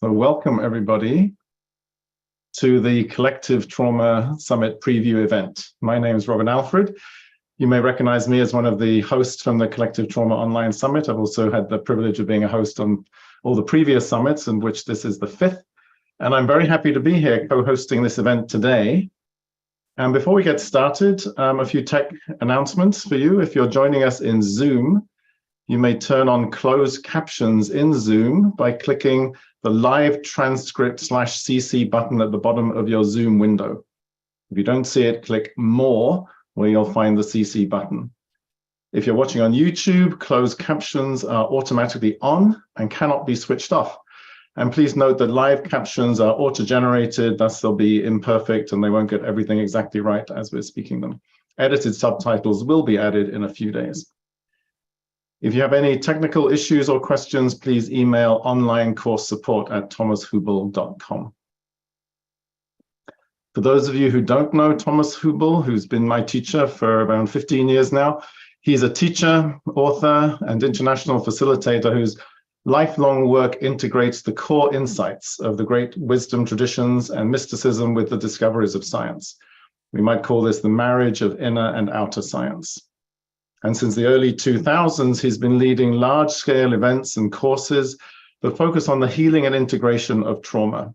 So welcome everybody to the Collective Trauma Summit preview event. My name is Robin Alfred. You may recognize me as one of the hosts from the Collective Trauma Online Summit. I've also had the privilege of being a host on all the previous summits, in which this is the fifth. And I'm very happy to be here co-hosting this event today. And before we get started, a few tech announcements for you. If you're joining us in Zoom, you may turn on closed captions in Zoom by clicking the live transcript /CC button at the bottom of your Zoom window. If you don't see it, click more, where you'll find the CC button. If you're watching on YouTube, closed captions are automatically on and cannot be switched off. And please note that live captions are auto-generated, thus they'll be imperfect and they won't get everything exactly right as we're speaking them. Edited subtitles will be added in a few days. If you have any technical issues or questions, please email onlinecoursesupport@thomashübl.com. For those of you who don't know Thomas Hübl, who's been my teacher for around 15 years now, he's a teacher, author, and international facilitator whose lifelong work integrates the core insights of the great wisdom traditions and mysticism with the discoveries of science. We might call this the marriage of inner and outer science. And since the early 2000s, he's been leading large-scale events and courses that focus on the healing and integration of trauma.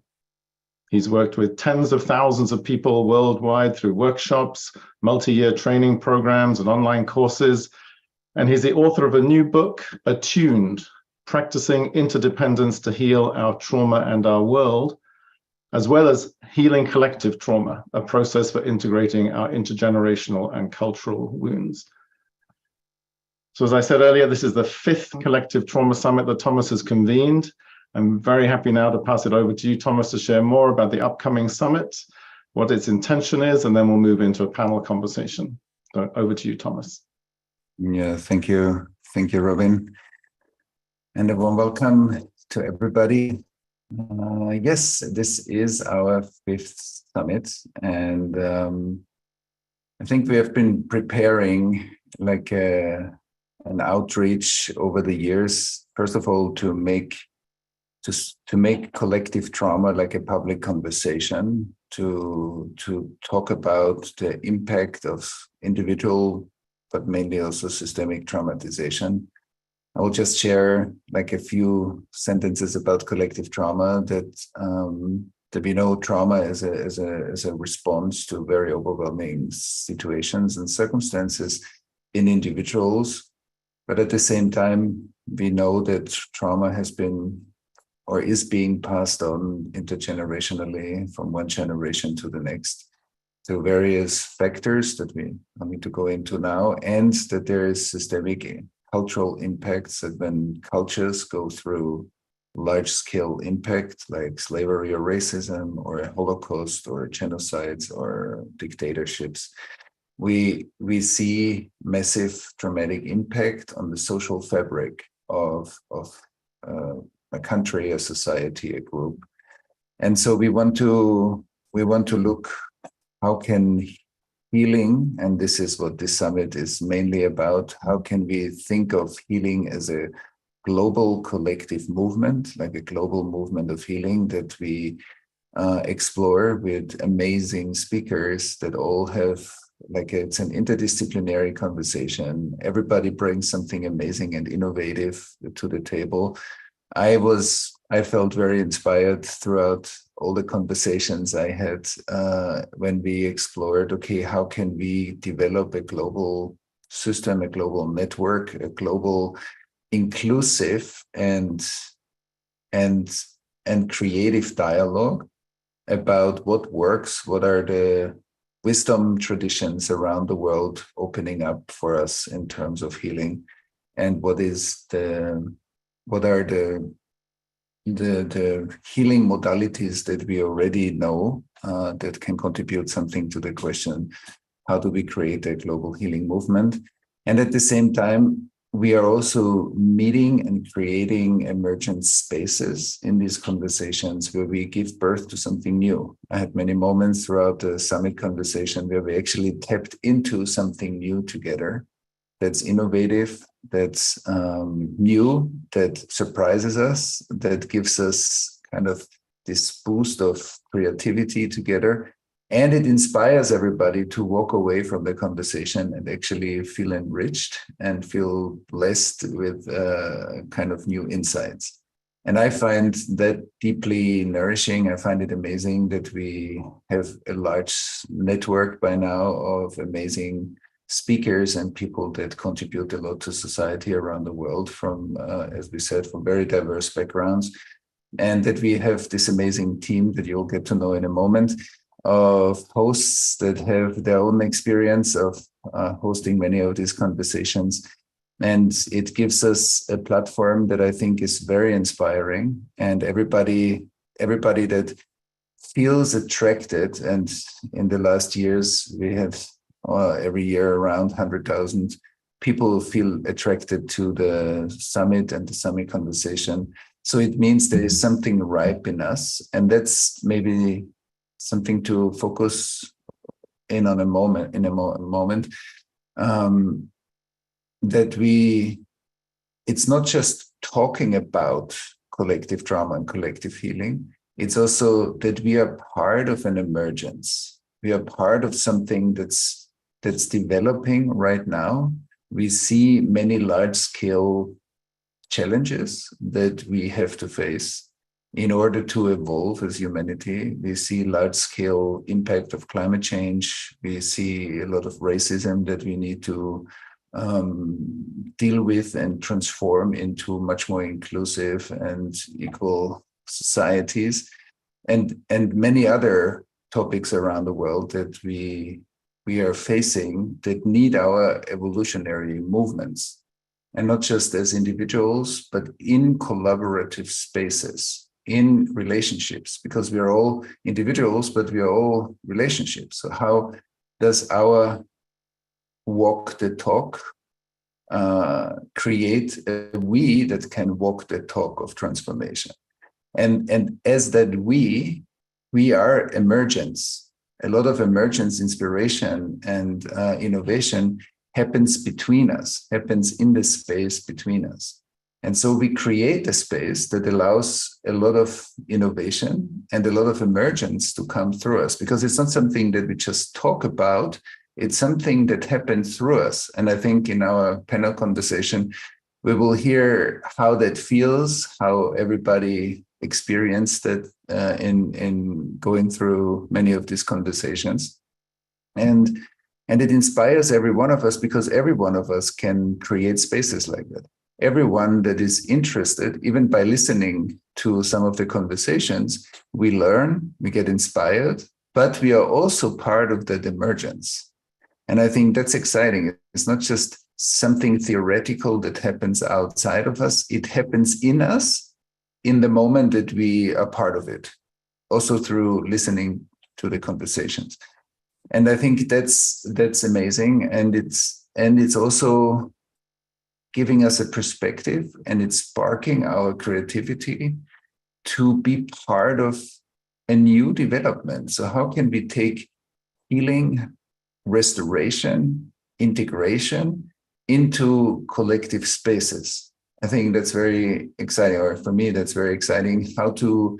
He's worked with tens of thousands of people worldwide through workshops, multi-year training programs, and online courses. And he's the author of a new book, Attuned, Practicing Interdependence to Heal Our Trauma and Our World, as well as Healing Collective Trauma, a process for integrating our intergenerational and cultural wounds. So as I said earlier, this is the fifth Collective Trauma Summit that Thomas has convened. I'm very happy now to pass it over to you, Thomas, to share more about the upcoming summit, what its intention is, and then we'll move into a panel conversation. So over to you, Thomas. Yeah, thank you. Thank you, Robin. And a warm welcome to everybody. Yes, this is our fifth summit. And I think we have been preparing like an outreach over the years, first of all, to make collective trauma like a public conversation, to talk about the impact of individual, but mainly also systemic traumatization. I will just share like a few sentences about collective trauma that we know trauma as a response to very overwhelming situations and circumstances in individuals. But at the same time, we know that trauma has been or is being passed on intergenerationally from one generation to the next through various factors that we don't need to go into now, and that there is systemic cultural impacts that when cultures go through large-scale impact like slavery or racism or a Holocaust or genocides or dictatorships, we see massive dramatic impact on the social fabric of a country, a society, a group. And so we want to look how can healing, and this is what this summit is mainly about, how can we think of healing as a global collective movement, like a global movement of healing that we explore with amazing speakers that all have like it's an interdisciplinary conversation. Everybody brings something amazing and innovative to the table. I felt very inspired throughout all the conversations I had when we explored, okay, how can we develop a global system, a global network, a global inclusive and creative dialogue about what works, what are the wisdom traditions around the world opening up for us in terms of healing, and what are the healing modalities that we already know that can contribute something to the question, how do we create a global healing movement? And at the same time, we are also meeting and creating emergent spaces in these conversations where we give birth to something new. I had many moments throughout the summit conversation where we actually tapped into something new together that's innovative, that's new, that surprises us, that gives us kind of this boost of creativity together. And it inspires everybody to walk away from the conversation and actually feel enriched and feel blessed with kind of new insights. And I find that deeply nourishing. I find it amazing that we have a large network by now of amazing speakers and people that contribute a lot to society around the world from, as we said, from very diverse backgrounds. And that we have this amazing team that you'll get to know in a moment of hosts that have their own experience of hosting many of these conversations. And it gives us a platform that I think is very inspiring. And everybody that feels attracted, and in the last years, we have every year around 100,000 people feel attracted to the summit and the summit conversation. So it means there is something ripe in us. And that's maybe something to focus in on a moment, that it's not just talking about collective trauma and collective healing. It's also that we are part of an emergence. We are part of something that's developing right now. We see many large-scale challenges that we have to face in order to evolve as humanity. We see large-scale impact of climate change. We see a lot of racism that we need to deal with and transform into much more inclusive and equal societies, and many other topics around the world that we are facing that need our evolutionary movements, and not just as individuals, but in collaborative spaces, in relationships, because we are all individuals, but we are all relationships. So how does our walk the talk create a we that can walk the talk of transformation? And as that we are emergence. A lot of emergence, inspiration, and innovation happens between us, happens in the space between us. And so we create a space that allows a lot of innovation and a lot of emergence to come through us, because it's not something that we just talk about, it's something that happens through us. And I think in our panel conversation, we will hear how that feels, how everybody experienced it in going through many of these conversations. And it inspires every one of us, because every one of us can create spaces like that. Everyone that is interested, even by listening to some of the conversations, we learn, we get inspired, but we are also part of that emergence. And I think that's exciting. It's not just something theoretical that happens outside of us. It happens in us in the moment that we are part of it, also through listening to the conversations. And I think that's amazing. And it's also giving us a perspective, and it's sparking our creativity to be part of a new development. So how can we take healing, restoration, integration into collective spaces? I think that's very exciting, or for me, that's very exciting, how to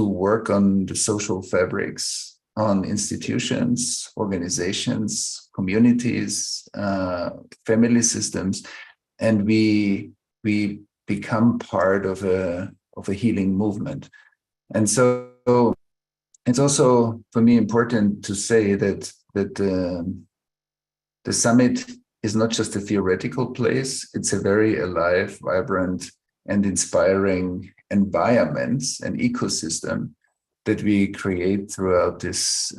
work on the social fabrics, on institutions, organizations, communities, family systems, and we become part of a healing movement. And so it's also for me important to say that the summit is not just a theoretical place, it's a very alive, vibrant, and inspiring environment, an ecosystem that we create throughout this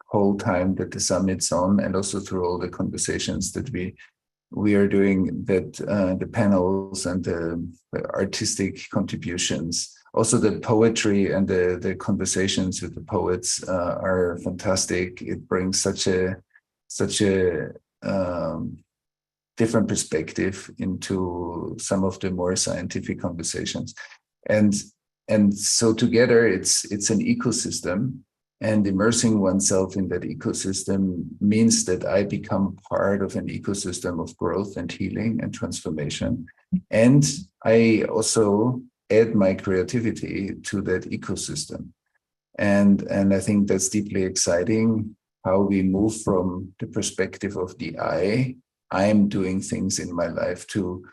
whole time that the summit's on, and also through all the conversations that we are doing, that the panels and the artistic contributions, also the poetry and the conversations with the poets are fantastic. It brings such a different perspective into some of the more scientific conversations, and so together it's an ecosystem, and immersing oneself in that ecosystem means that I become part of an ecosystem of growth and healing and transformation, and I also add my creativity to that ecosystem. And I think that's deeply exciting, how we move from the perspective of the I'm doing things in my life, to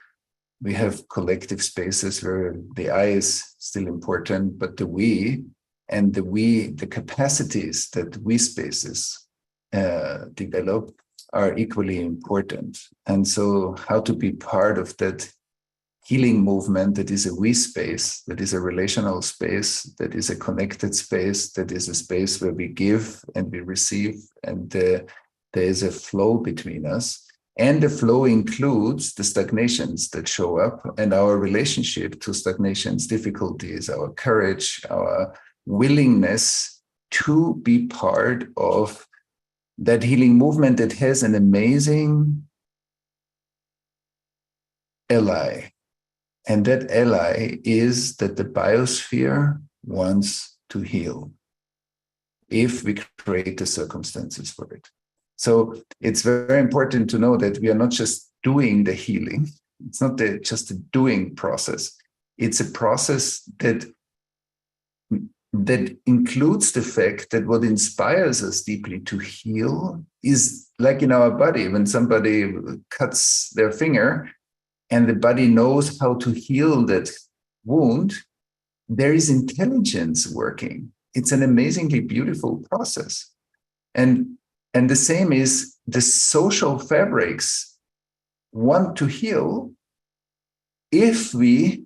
we have collective spaces where the I is still important, but the we and the capacities that we spaces develop are equally important. And so how to be part of that healing movement that is a we space, that is a relational space, that is a connected space, that is a space where we give and we receive, and there is a flow between us. And the flow includes the stagnations that show up and our relationship to stagnations, difficulties, our courage, our willingness to be part of that healing movement that has an amazing ally. And that ally is that the biosphere wants to heal if we create the circumstances for it. So it's very important to know that we are not just doing the healing. It's not just a doing process. It's a process that includes the fact that what inspires us deeply to heal is like in our body. When somebody cuts their finger and the body knows how to heal that wound, there is intelligence working. It's an amazingly beautiful process. And the same is the social fabrics want to heal if we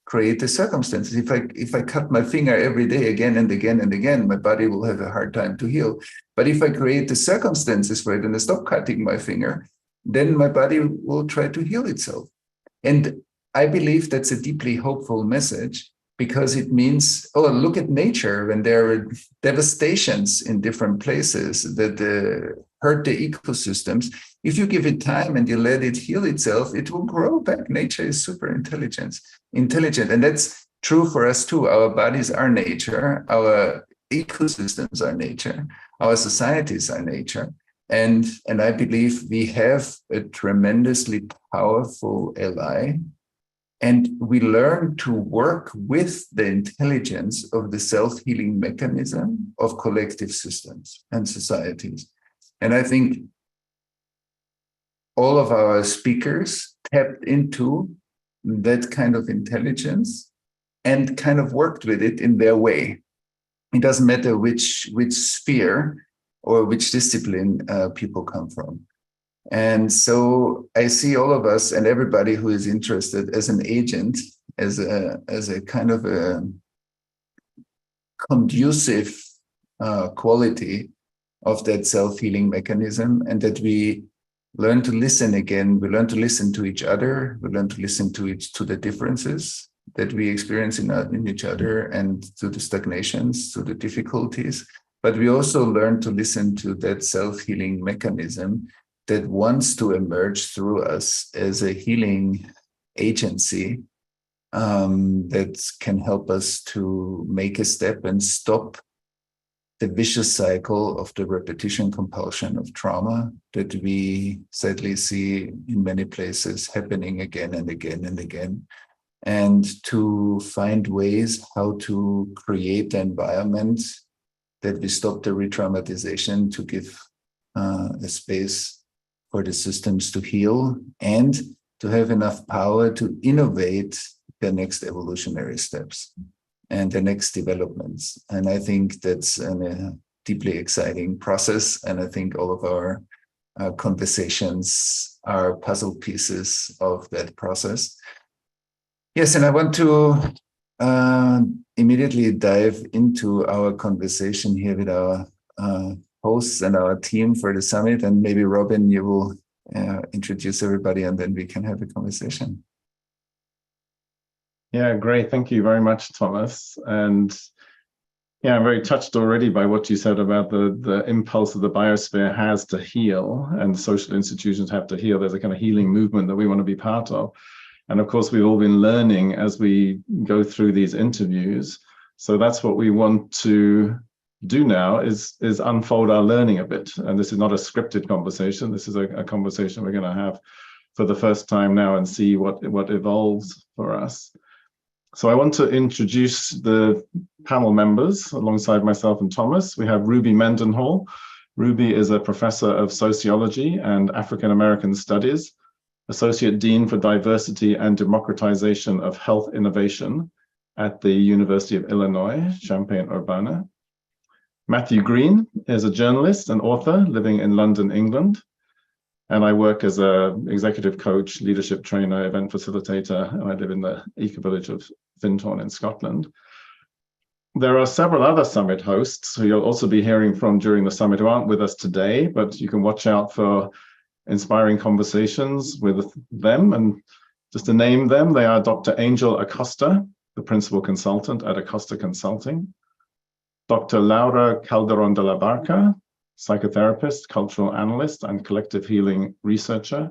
create the circumstances. If I cut my finger every day again and again and again, my body will have a hard time to heal. But if I create the circumstances for it and I stop cutting my finger, then my body will try to heal itself. And I believe that's a deeply hopeful message, because it means, oh, look at nature when there are devastations in different places that hurt the ecosystems. If you give it time and you let it heal itself, it will grow back. Nature is super intelligent. And that's true for us too. Our bodies are nature. Our ecosystems are nature. Our societies are nature. And I believe we have a tremendously powerful ally. And we learn to work with the intelligence of the self-healing mechanism of collective systems and societies. And I think all of our speakers tapped into that kind of intelligence and kind of worked with it in their way. It doesn't matter which sphere or which discipline people come from. And so I see all of us and everybody who is interested as an agent, as a kind of a conducive quality of that self-healing mechanism, and that we learn to listen again. We learn to listen to each other. We learn to listen to the differences that we experience in each other, and to the stagnations, to the difficulties. But we also learn to listen to that self-healing mechanism that wants to emerge through us as a healing agency that can help us to make a step and stop the vicious cycle of the repetition compulsion of trauma that we sadly see in many places happening again and again and again, and to find ways how to create the environment that we stop the re-traumatization, to give a space for the systems to heal, and to have enough power to innovate the next evolutionary steps and the next developments. And I think that's a deeply exciting process. And I think all of our conversations are puzzle pieces of that process. Yes, and I want to immediately dive into our conversation here with our hosts and our team for the summit. And maybe Robin, you will introduce everybody, and then we can have a conversation. Yeah, great. Thank you very much, Thomas. And yeah, I'm very touched already by what you said about the impulse that the biosphere has to heal, and social institutions have to heal. There's a kind of healing movement that we want to be part of. And of course, we've all been learning as we go through these interviews. So that's what we want to do now, is unfold our learning a bit. And this is not a scripted conversation. This is a conversation we're going to have for the first time now, and see what evolves for us. So I want to introduce the panel members alongside myself and Thomas. We have Ruby Mendenhall. Ruby is a professor of sociology and African American studies, Associate Dean for Diversity and Democratization of Health Innovation at the University of Illinois, Champaign-Urbana. Matthew Green is a journalist and author living in London, England. And I work as an executive coach, leadership trainer, event facilitator, and I live in the eco-village of Findhorn in Scotland. There are several other summit hosts who you'll also be hearing from during the summit who aren't with us today, but you can watch out for inspiring conversations with them. And just to name them, they are Dr. Angel Acosta, the principal consultant at Acosta Consulting, Dr. Laura Calderon de la Barca, psychotherapist, cultural analyst, and collective healing researcher,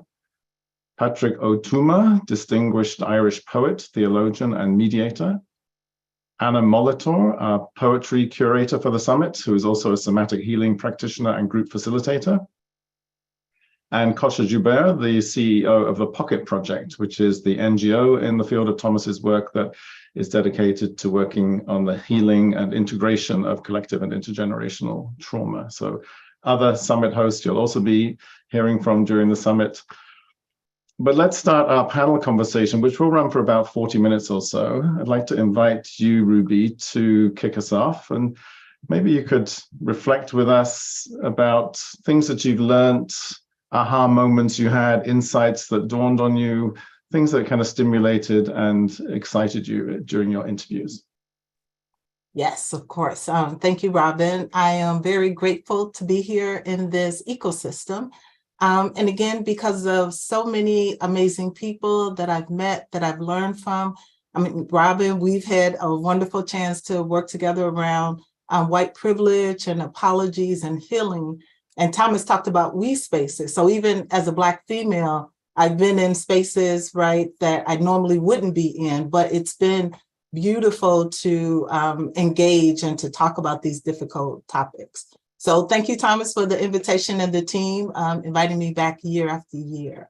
Patrick Otuma, distinguished Irish poet, theologian, and mediator, Anna Molitor, a poetry curator for the summit, who is also a somatic healing practitioner and group facilitator, and Kosha Joubert, the CEO of the Pocket Project, which is the NGO in the field of Thomas's work that is dedicated to working on the healing and integration of collective and intergenerational trauma. So other summit hosts you'll also be hearing from during the summit. But let's start our panel conversation, which will run for about 40 minutes or so. I'd like to invite you, Ruby, to kick us off. And maybe you could reflect with us about things that you've learned, aha moments you had, insights that dawned on you, things that kind of stimulated and excited you during your interviews. Yes, of course. Thank you, Robin. I am very grateful to be here in this ecosystem. And again, because of so many amazing people that I've met, that I've learned from. I mean, Robin, we've had a wonderful chance to work together around white privilege and apologies and healing. And Thomas talked about we spaces. So even as a Black female, I've been in spaces, right, that I normally wouldn't be in, but it's been beautiful to engage and to talk about these difficult topics. So thank you, Thomas, for the invitation and the team inviting me back year after year.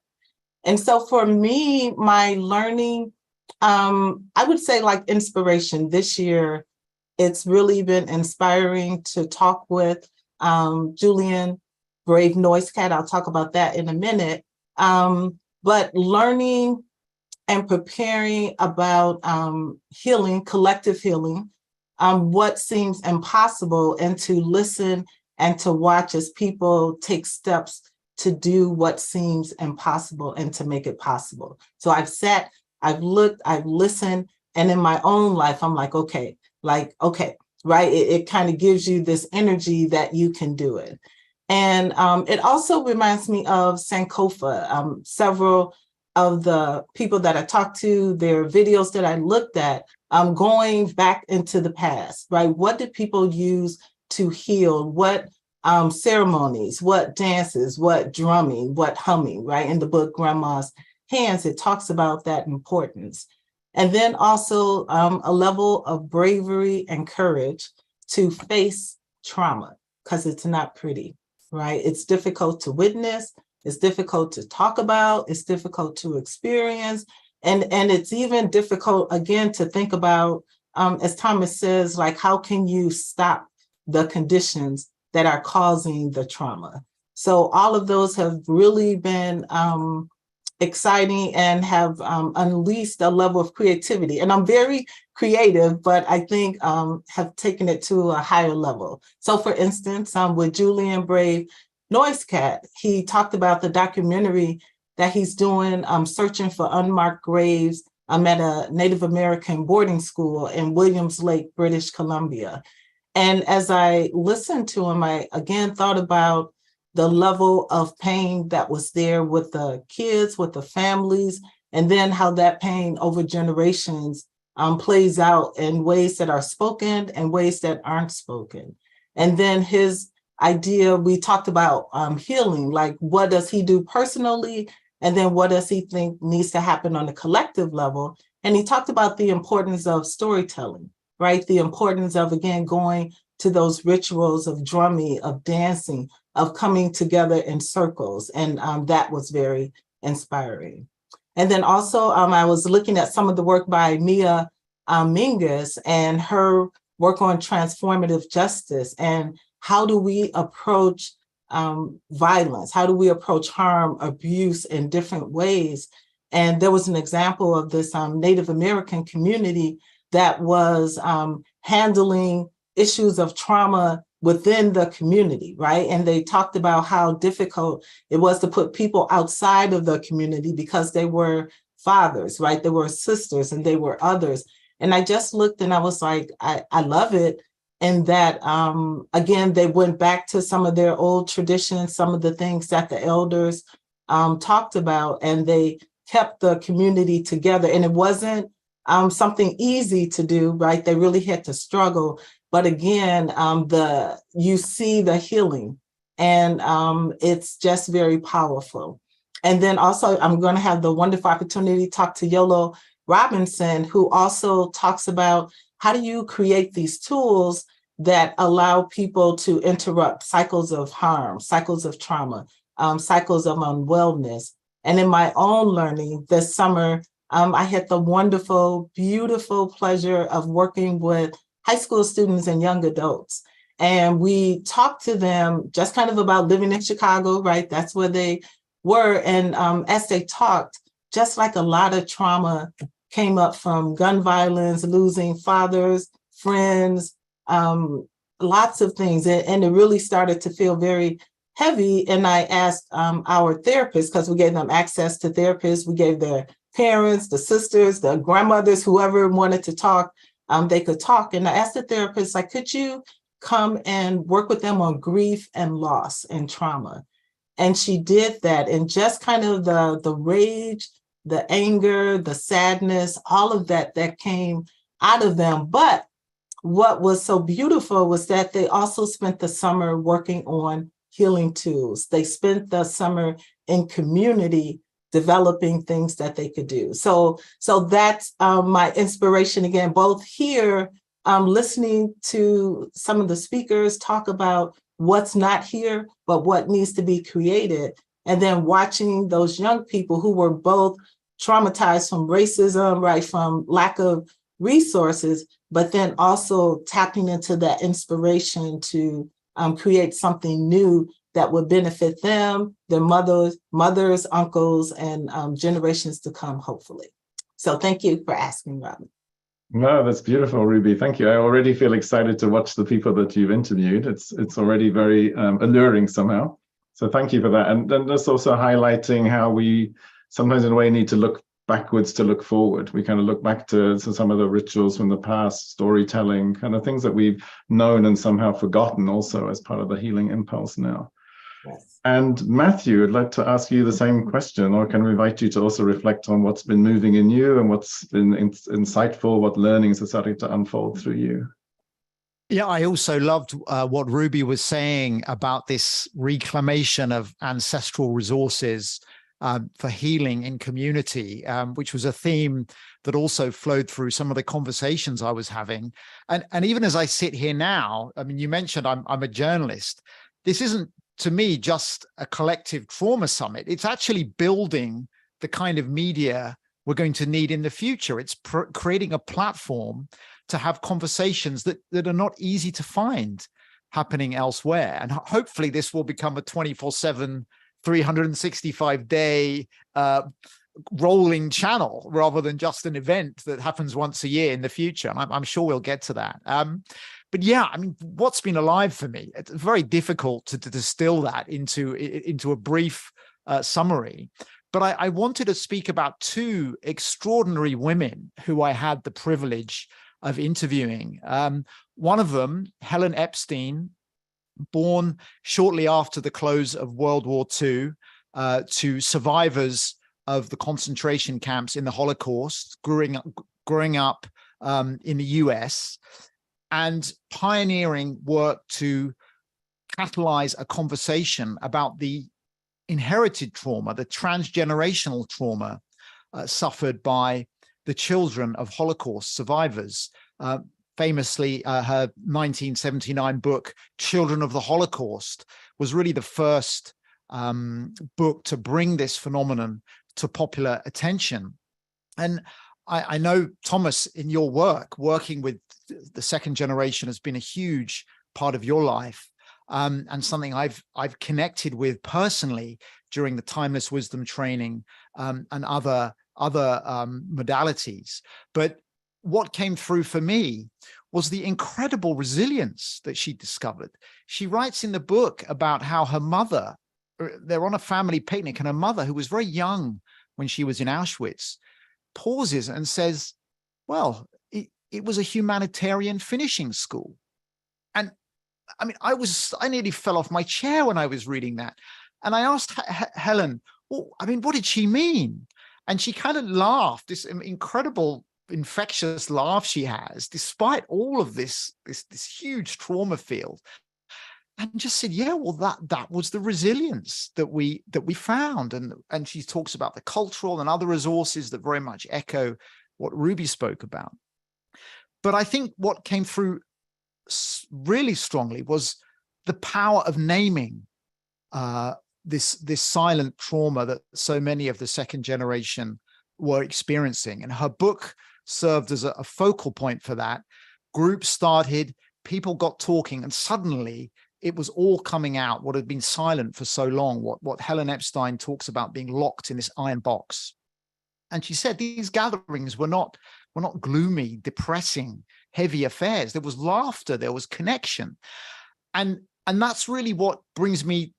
And so for me, my learning, I would say like inspiration this year, it's really been inspiring to talk with Julian Brave Noisecat. I'll talk about that in a minute. But learning and preparing about healing, collective healing, what seems impossible, and to listen and to watch as people take steps to do what seems impossible and to make it possible. So I've sat, I've looked, I've listened, and in my own life, I'm like, okay, right? It kind of gives you this energy that you can do it. And it also reminds me of Sankofa. Several of the people that I talked to, their videos that I looked at, going back into the past, right? What did people use to heal? What ceremonies, what dances, what drumming, what humming, right? In the book, Grandma's Hands, it talks about that importance. And then also a level of bravery and courage to face trauma, because it's not pretty, right? It's difficult to witness, it's difficult to talk about, it's difficult to experience, and it's even difficult, again, to think about, as Thomas says, like, how can you stop the conditions that are causing the trauma? So all of those have really been exciting and have unleashed a level of creativity. And I'm very creative, but I think have taken it to a higher level. So for instance, with Julian Brave Noisecat, he talked about the documentary that he's doing, searching for unmarked graves at a Native American boarding school in Williams Lake, British Columbia. And as I listened to him, I again thought about the level of pain that was there with the kids, with the families, and then how that pain over generations plays out in ways that are spoken and ways that aren't spoken. And then his idea, we talked about healing, like what does he do personally? And then what does he think needs to happen on a collective level? And he talked about the importance of storytelling, right? The importance of, again, going to those rituals of drumming, of dancing, of coming together in circles. And that was very inspiring. And then also I was looking at some of the work by Mia Mingus and her work on transformative justice and how do we approach violence? How do we approach harm, abuse in different ways? And there was an example of this Native American community that was handling issues of trauma within the community, right? And they talked about how difficult it was to put people outside of the community because they were fathers, right? They were sisters and they were others. And I just looked and I was like, I love it. And that, again, they went back to some of their old traditions, some of the things that the elders talked about, and they kept the community together. And it wasn't something easy to do, right? They really had to struggle. But again, you see the healing, and it's just very powerful. And then also, I'm going to have the wonderful opportunity to talk to Yolo Robinson, who also talks about how do you create these tools that allow people to interrupt cycles of harm, cycles of trauma, cycles of unwellness. And in my own learning this summer, I had the wonderful, beautiful pleasure of working with high school students and young adults. And we talked to them just kind of about living in Chicago, right? That's where they were. And as they talked, just like a lot of trauma came up from gun violence, losing fathers, friends, lots of things. And it really started to feel very heavy. And I asked our therapists, because we gave them access to therapists, we gave their parents, the sisters, the grandmothers, whoever wanted to talk, they could talk. And I asked the therapist, like, could you come and work with them on grief and loss and trauma? And she did that. And just kind of the rage, the anger, the sadness, all of that came out of them. But what was so beautiful was that they also spent the summer working on healing tools. They spent the summer in community developing things that they could do. So that's my inspiration again, both here, listening to some of the speakers talk about what's not here, but what needs to be created. And then watching those young people who were both traumatized from racism, right, from lack of resources, but then also tapping into that inspiration to create something new that would benefit them, their mothers, uncles, and generations to come, hopefully. So thank you for asking, Robin. No, that's beautiful, Ruby. Thank you. I already feel excited to watch the people that you've interviewed. It's already very alluring somehow. So thank you for that. And then that's also highlighting how we sometimes in a way need to look backwards to look forward. We kind of look back to some of the rituals from the past, storytelling, kind of things that we've known and somehow forgotten also as part of the healing impulse now. Yes. And Matthew, I'd like to ask you the same question, or can we invite you to also reflect on what's been moving in you and what's been insightful, what learnings are starting to unfold through you? Yeah, I also loved what Ruby was saying about this reclamation of ancestral resources for healing in community, which was a theme that also flowed through some of the conversations I was having. And even as I sit here now, I mean, you mentioned I'm a journalist. This isn't, to me, just a collective trauma summit. It's actually building the kind of media we're going to need in the future. It's creating a platform to have conversations that are not easy to find happening elsewhere. And hopefully this will become a 24/7, 365-day rolling channel rather than just an event that happens once a year in the future. And I'm sure we'll get to that. But yeah, I mean, what's been alive for me, it's very difficult to distill that into a brief summary. But I wanted to speak about two extraordinary women who I had the privilege of interviewing. One of them, Helen Epstein, born shortly after the close of World War II to survivors of the concentration camps in the Holocaust, growing up in the US, and pioneering work to catalyze a conversation about the inherited trauma, the transgenerational trauma suffered by the children of Holocaust survivors. Famously, her 1979 book, Children of the Holocaust, was really the first book to bring this phenomenon to popular attention. And I know, Thomas, in your work, working with the second generation has been a huge part of your life, and something I've connected with personally during the Timeless Wisdom training and other modalities. But what came through for me was the incredible resilience that she discovered. She writes in the book about how her mother, they're on a family picnic, and her mother, who was very young when she was in Auschwitz, pauses and says, well, it was a humanitarian finishing school. And I mean, I nearly fell off my chair when I was reading that. And I asked Helen, well, I mean, what did she mean? And she kind of laughed, this incredible infectious laugh she has, despite all of this huge trauma field, and just said, yeah, well, that was the resilience that we found. And she talks about the cultural and other resources that very much echo what Ruby spoke about. But I think what came through really strongly was the power of naming this silent trauma that so many of the second generation were experiencing. And her book served as a focal point for that. Groups started, people got talking, and suddenly it was all coming out, what had been silent for so long, what Helen Epstein talks about being locked in this iron box. And she said these gatherings were not gloomy, depressing, heavy affairs. There was laughter, there was connection. And that's really what brings me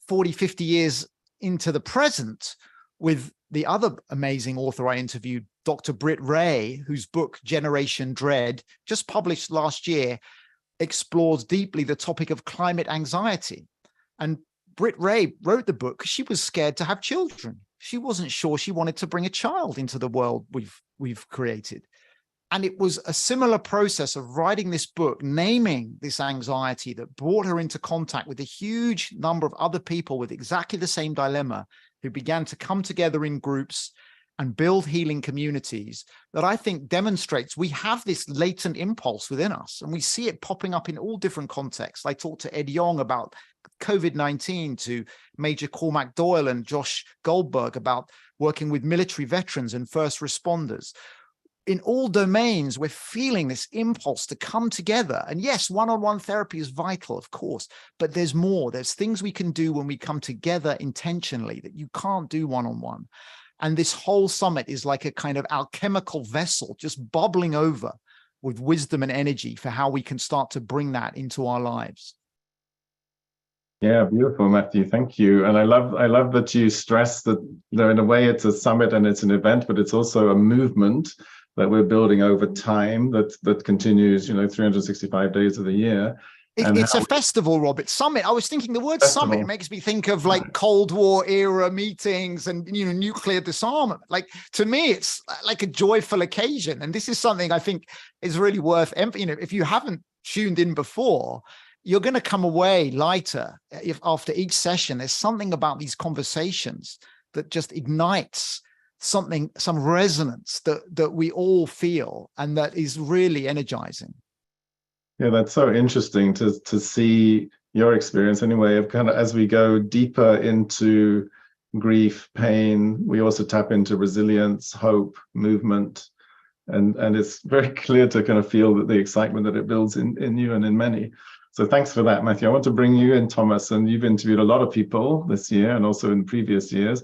40, 50 years into the present with the other amazing author I interviewed, Dr. Britt Ray, whose book, Generation Dread, just published last year, explores deeply the topic of climate anxiety. And Britt Ray wrote the book because she was scared to have children. She wasn't sure she wanted to bring a child into the world we've created. And it was a similar process of writing this book, naming this anxiety, that brought her into contact with a huge number of other people with exactly the same dilemma, who began to come together in groups and build healing communities, that I think demonstrates we have this latent impulse within us, and we see it popping up in all different contexts. I talked to Ed Yong about COVID-19, to Major Cormac Doyle and Josh Goldberg about working with military veterans and first responders. In all domains, we're feeling this impulse to come together. And yes, one-on-one therapy is vital, of course, but there's more. There's things we can do when we come together intentionally that you can't do one-on-one. And this whole summit is like a kind of alchemical vessel just bubbling over with wisdom and energy for how we can start to bring that into our lives. Yeah, beautiful, Matthew. Thank you. And I love that you stress that, you know, in a way it's a summit and it's an event, but it's also a movement that we're building over time that continues, 365 days of the year. It's a festival, Robert. Summit. I was thinking the word festival. Summit makes me think of like Cold War era meetings and, nuclear disarmament. Like, to me, it's like a joyful occasion. And this is something I think is really worth, if you haven't tuned in before, you're going to come away lighter if after each session. There's something about these conversations that just ignites some resonance that we all feel, and that is really energizing. Yeah, that's so interesting to see your experience anyway, of kind of, as we go deeper into grief, pain, we also tap into resilience, hope, movement, and it's very clear to kind of feel that the excitement that it builds in you and in many. So thanks for that, Matthew. I want to bring you in, Thomas, and you've interviewed a lot of people this year and also in previous years.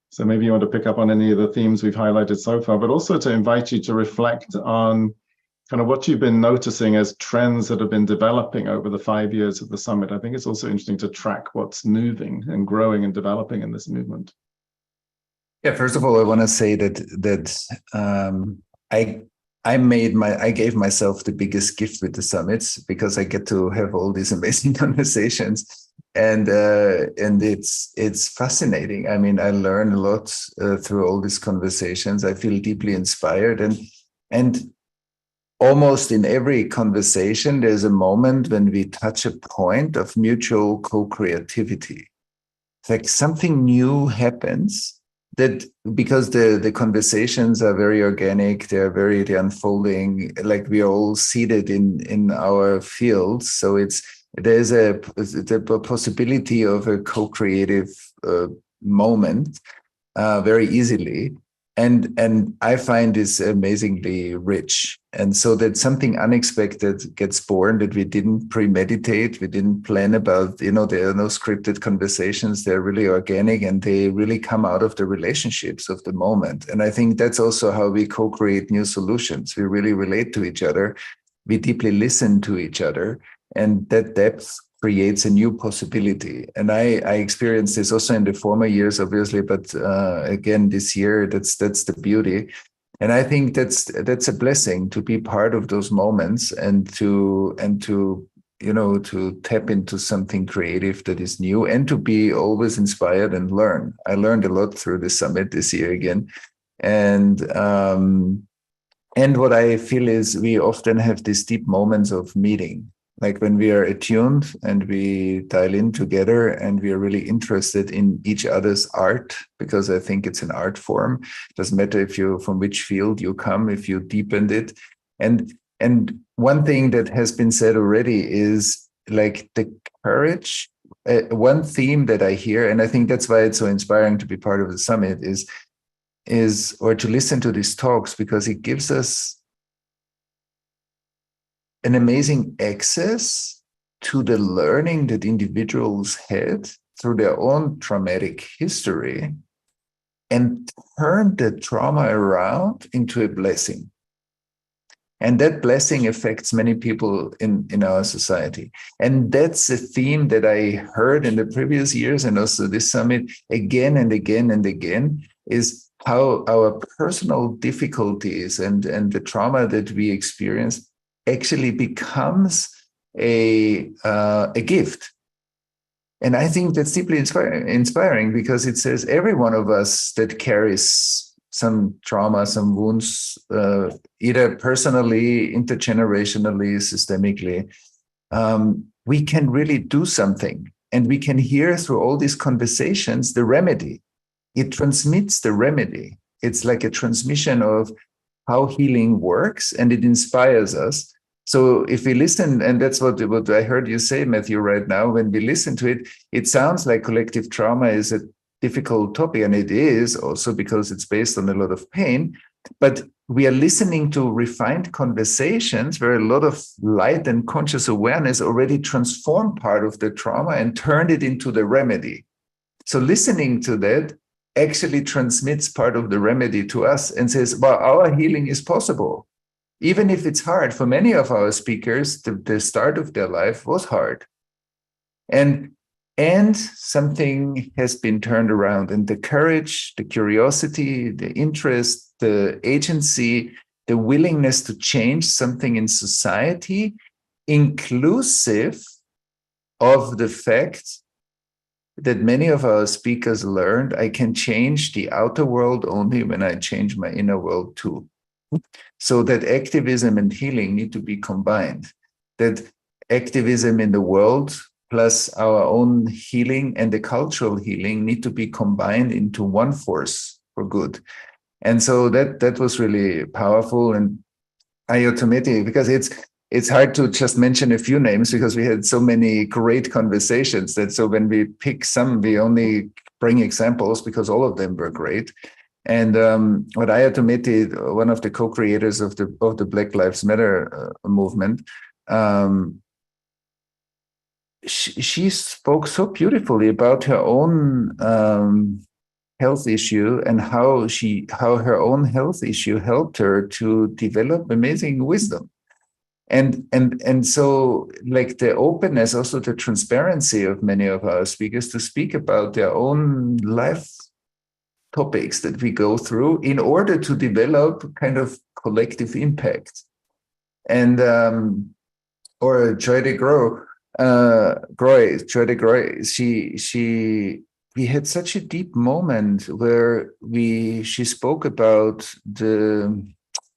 So maybe you want to pick up on any of the themes we've highlighted so far, but also to invite you to reflect on kind of what you've been noticing as trends that have been developing over the 5 years of the summit. I think it's also interesting to track what's moving and growing and developing in this movement. Yeah, first of all, I want to say that I gave myself the biggest gift with the summits, because I get to have all these amazing conversations, and it's fascinating. I mean, I learn a lot through all these conversations. I feel deeply inspired, and almost in every conversation, there's a moment when we touch a point of mutual co-creativity. It's like something new happens, that because the conversations are very organic, they're unfolding, like we are all seated in our fields. So there's a possibility of a co-creative moment very easily. And I find this amazingly rich. And so that something unexpected gets born that we didn't premeditate, we didn't plan about, there are no scripted conversations, they're really organic and they really come out of the relationships of the moment. And I think that's also how we co-create new solutions. We really relate to each other, we deeply listen to each other, and that depth creates a new possibility. And I experienced this also in the former years, obviously, but again, this year, that's the beauty. And I think that's a blessing to be part of those moments and to tap into something creative that is new and to be always inspired and learn. I learned a lot through the summit this year again. And what I feel is we often have these deep moments of meeting, like when we are attuned and we dial in together and we are really interested in each other's art, because I think it's an art form. It doesn't matter from which field you come, if you deepened it. And one thing that has been said already is like the courage. One theme that I hear, and I think that's why it's so inspiring to be part of the summit, is or to listen to these talks, because it gives us an amazing access to the learning that individuals had through their own traumatic history and turn the trauma around into a blessing. And that blessing affects many people in our society. And that's a theme that I heard in the previous years and also this summit again and again and again, is how our personal difficulties and the trauma that we experience actually becomes a gift. And I think that's deeply inspiring, because it says every one of us that carries some trauma, some wounds, either personally, intergenerationally, systemically, we can really do something. And we can hear through all these conversations the remedy. It transmits the remedy. It's like a transmission of how healing works, and it inspires us. So if we listen, and that's what I heard you say, Matthew, right now, when we listen to it, it sounds like collective trauma is a difficult topic, and it is also because it's based on a lot of pain. But we are listening to refined conversations where a lot of light and conscious awareness already transformed part of the trauma and turned it into the remedy. So listening to that actually transmits part of the remedy to us and says, well, our healing is possible. Even if it's hard. For many of our speakers, the start of their life was hard. And something has been turned around. And the courage, the curiosity, the interest, the agency, the willingness to change something in society, inclusive of the fact that many of our speakers learned, I can change the outer world only when I change my inner world too. So that activism and healing need to be combined. That activism in the world plus our own healing and the cultural healing need to be combined into one force for good. And so that was really powerful. And I automatically, because it's hard to just mention a few names because we had so many great conversations that so when we pick some, we only bring examples because all of them were great. And what Ayatollah Mehdi, one of the co-creators of the Black Lives Matter movement, she spoke so beautifully about her own health issue and how her own health issue helped her to develop amazing wisdom. And so like the openness, also the transparency of many of our speakers to speak about their own life topics that we go through in order to develop kind of collective impact. And or Joy de Groy, we had such a deep moment where she spoke about the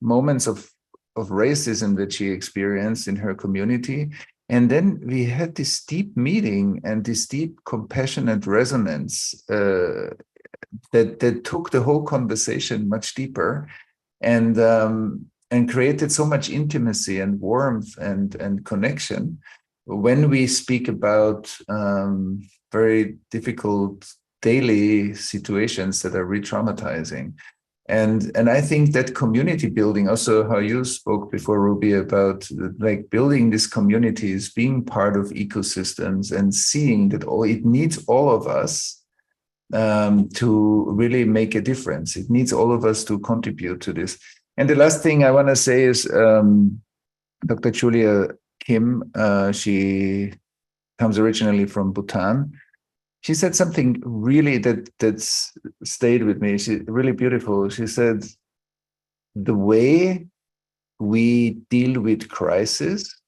moments of racism that she experienced in her community. And then we had this deep meeting and this deep compassionate resonance that took the whole conversation much deeper and created so much intimacy and warmth and connection when we speak about very difficult daily situations that are re-traumatizing. And I think that community building, also how you spoke before, Ruby, about like building these communities, being part of ecosystems and seeing that it needs all of us to really make a difference. It needs all of us to contribute to this. And the last thing I want to say is Dr. Julia Kim, she comes originally from Bhutan. She said something really that's stayed with me. She's really beautiful. She said, the way we deal with crisis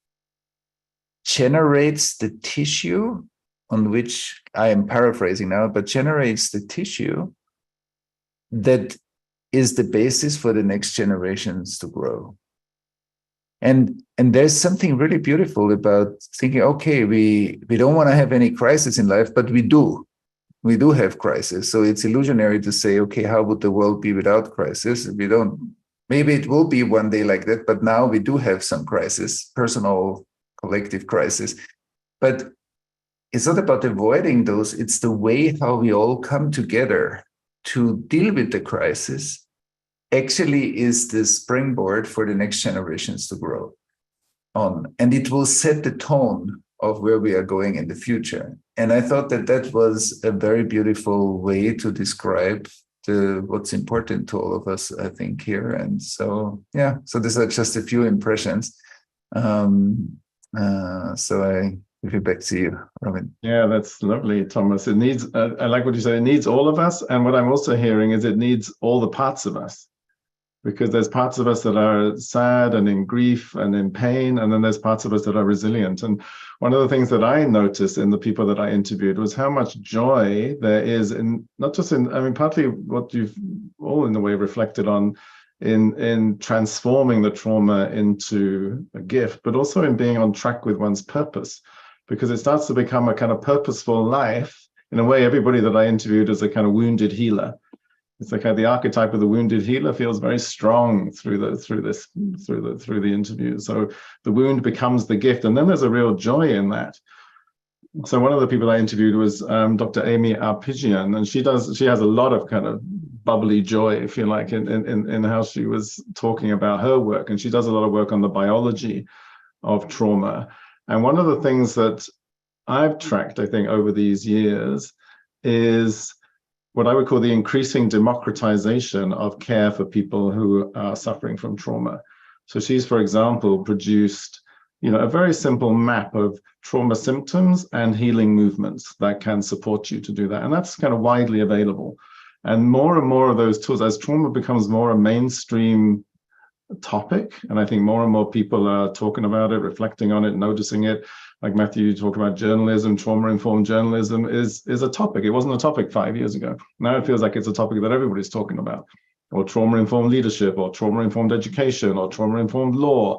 generates the tissue on which, I am paraphrasing now, but generates the tissue that is the basis for the next generations to grow. And there's something really beautiful about thinking, okay, we don't want to have any crisis in life, but we do have crisis. So it's illusionary to say, okay, how would the world be without crisis? We don't, maybe it will be one day like that, but now we do have some crisis, personal, collective crisis. But it's not about avoiding those, it's the way how we all come together to deal with the crisis actually is the springboard for the next generations to grow on. And it will set the tone of where we are going in the future. And I thought that was a very beautiful way to describe what's important to all of us, I think, here. And so, yeah, so these are just a few impressions. So I give it back to you, Robin. Yeah, that's lovely, Thomas. It needs, I like what you said, it needs all of us. And what I'm also hearing is it needs all the parts of us. Because there's parts of us that are sad and in grief and in pain, and then there's parts of us that are resilient. And one of the things that I noticed in the people that I interviewed was how much joy there is in, not just in, I mean, partly what you've all in a way reflected on in transforming the trauma into a gift, but also in being on track with one's purpose, because it starts to become a kind of purposeful life. In a way, everybody that I interviewed is a kind of wounded healer. It's like the archetype of the wounded healer feels very strong through the interview. So the wound becomes the gift, and then there's a real joy in that. So one of the people I interviewed was Dr. Amy Arpigian, and she has a lot of kind of bubbly joy, if you like, in how she was talking about her work, and she does a lot of work on the biology of trauma. And one of the things that I've tracked, I think, over these years is what I would call the increasing democratization of care for people who are suffering from trauma. So she's, for example, produced, a very simple map of trauma symptoms and healing movements that can support you to do that. And that's kind of widely available. And more of those tools, as trauma becomes more a mainstream topic, and I think more and more people are talking about it, reflecting on it, noticing it. Like Matthew, you talk about journalism, trauma-informed journalism is a topic. It wasn't a topic 5 years ago. Now it feels like it's a topic that everybody's talking about, or trauma-informed leadership, or trauma-informed education, or trauma-informed law.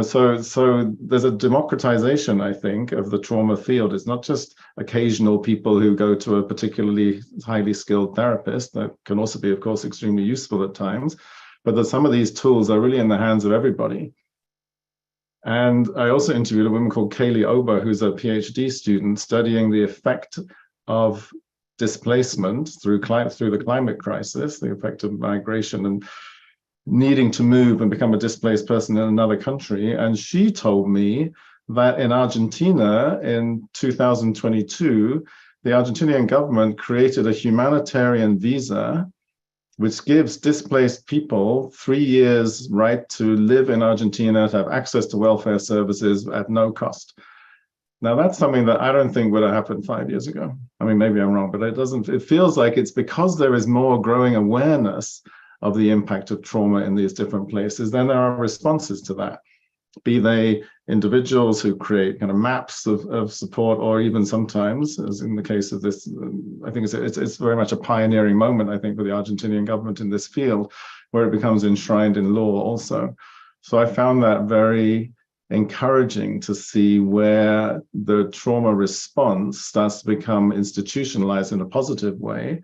So there's a democratization, I think, of the trauma field. It's not just occasional people who go to a particularly highly skilled therapist. That can also be, of course, extremely useful at times. But that some of these tools are really in the hands of everybody. And I also interviewed a woman called Kaylee Ober, who's a PhD student studying the effect of displacement through the climate crisis, the effect of migration and needing to move and become a displaced person in another country. And she told me that in Argentina in 2022, the Argentinian government created a humanitarian visa which gives displaced people 3 years right to live in Argentina, to have access to welfare services at no cost. Now, that's something that I don't think would have happened 5 years ago. I mean, maybe I'm wrong, but it feels like it's because there is more growing awareness of the impact of trauma in these different places, then there are responses to that. Be they individuals who create kind of maps of support, or even sometimes, as in the case of this, I think it's very much a pioneering moment, I think, for the Argentinian government in this field, where it becomes enshrined in law also. So I found that very encouraging to see where the trauma response starts to become institutionalized in a positive way.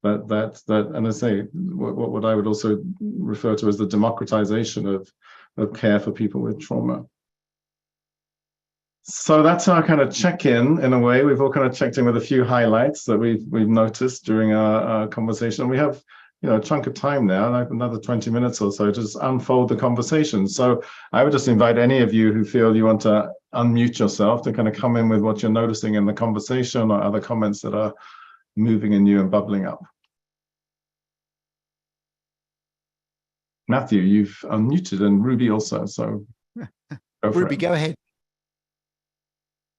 That and I say what I would also refer to as the democratization of care for people with trauma. So that's our kind of check-in a way. We've all kind of checked in with a few highlights that we've noticed during our conversation. We have a chunk of time now, like another 20 minutes or so, to just unfold the conversation. So I would just invite any of you who feel you want to unmute yourself to kind of come in with what you're noticing in the conversation or other comments that are moving in you and bubbling up. Matthew, you've unmuted, and Ruby also, so go for Ruby, it. go ahead.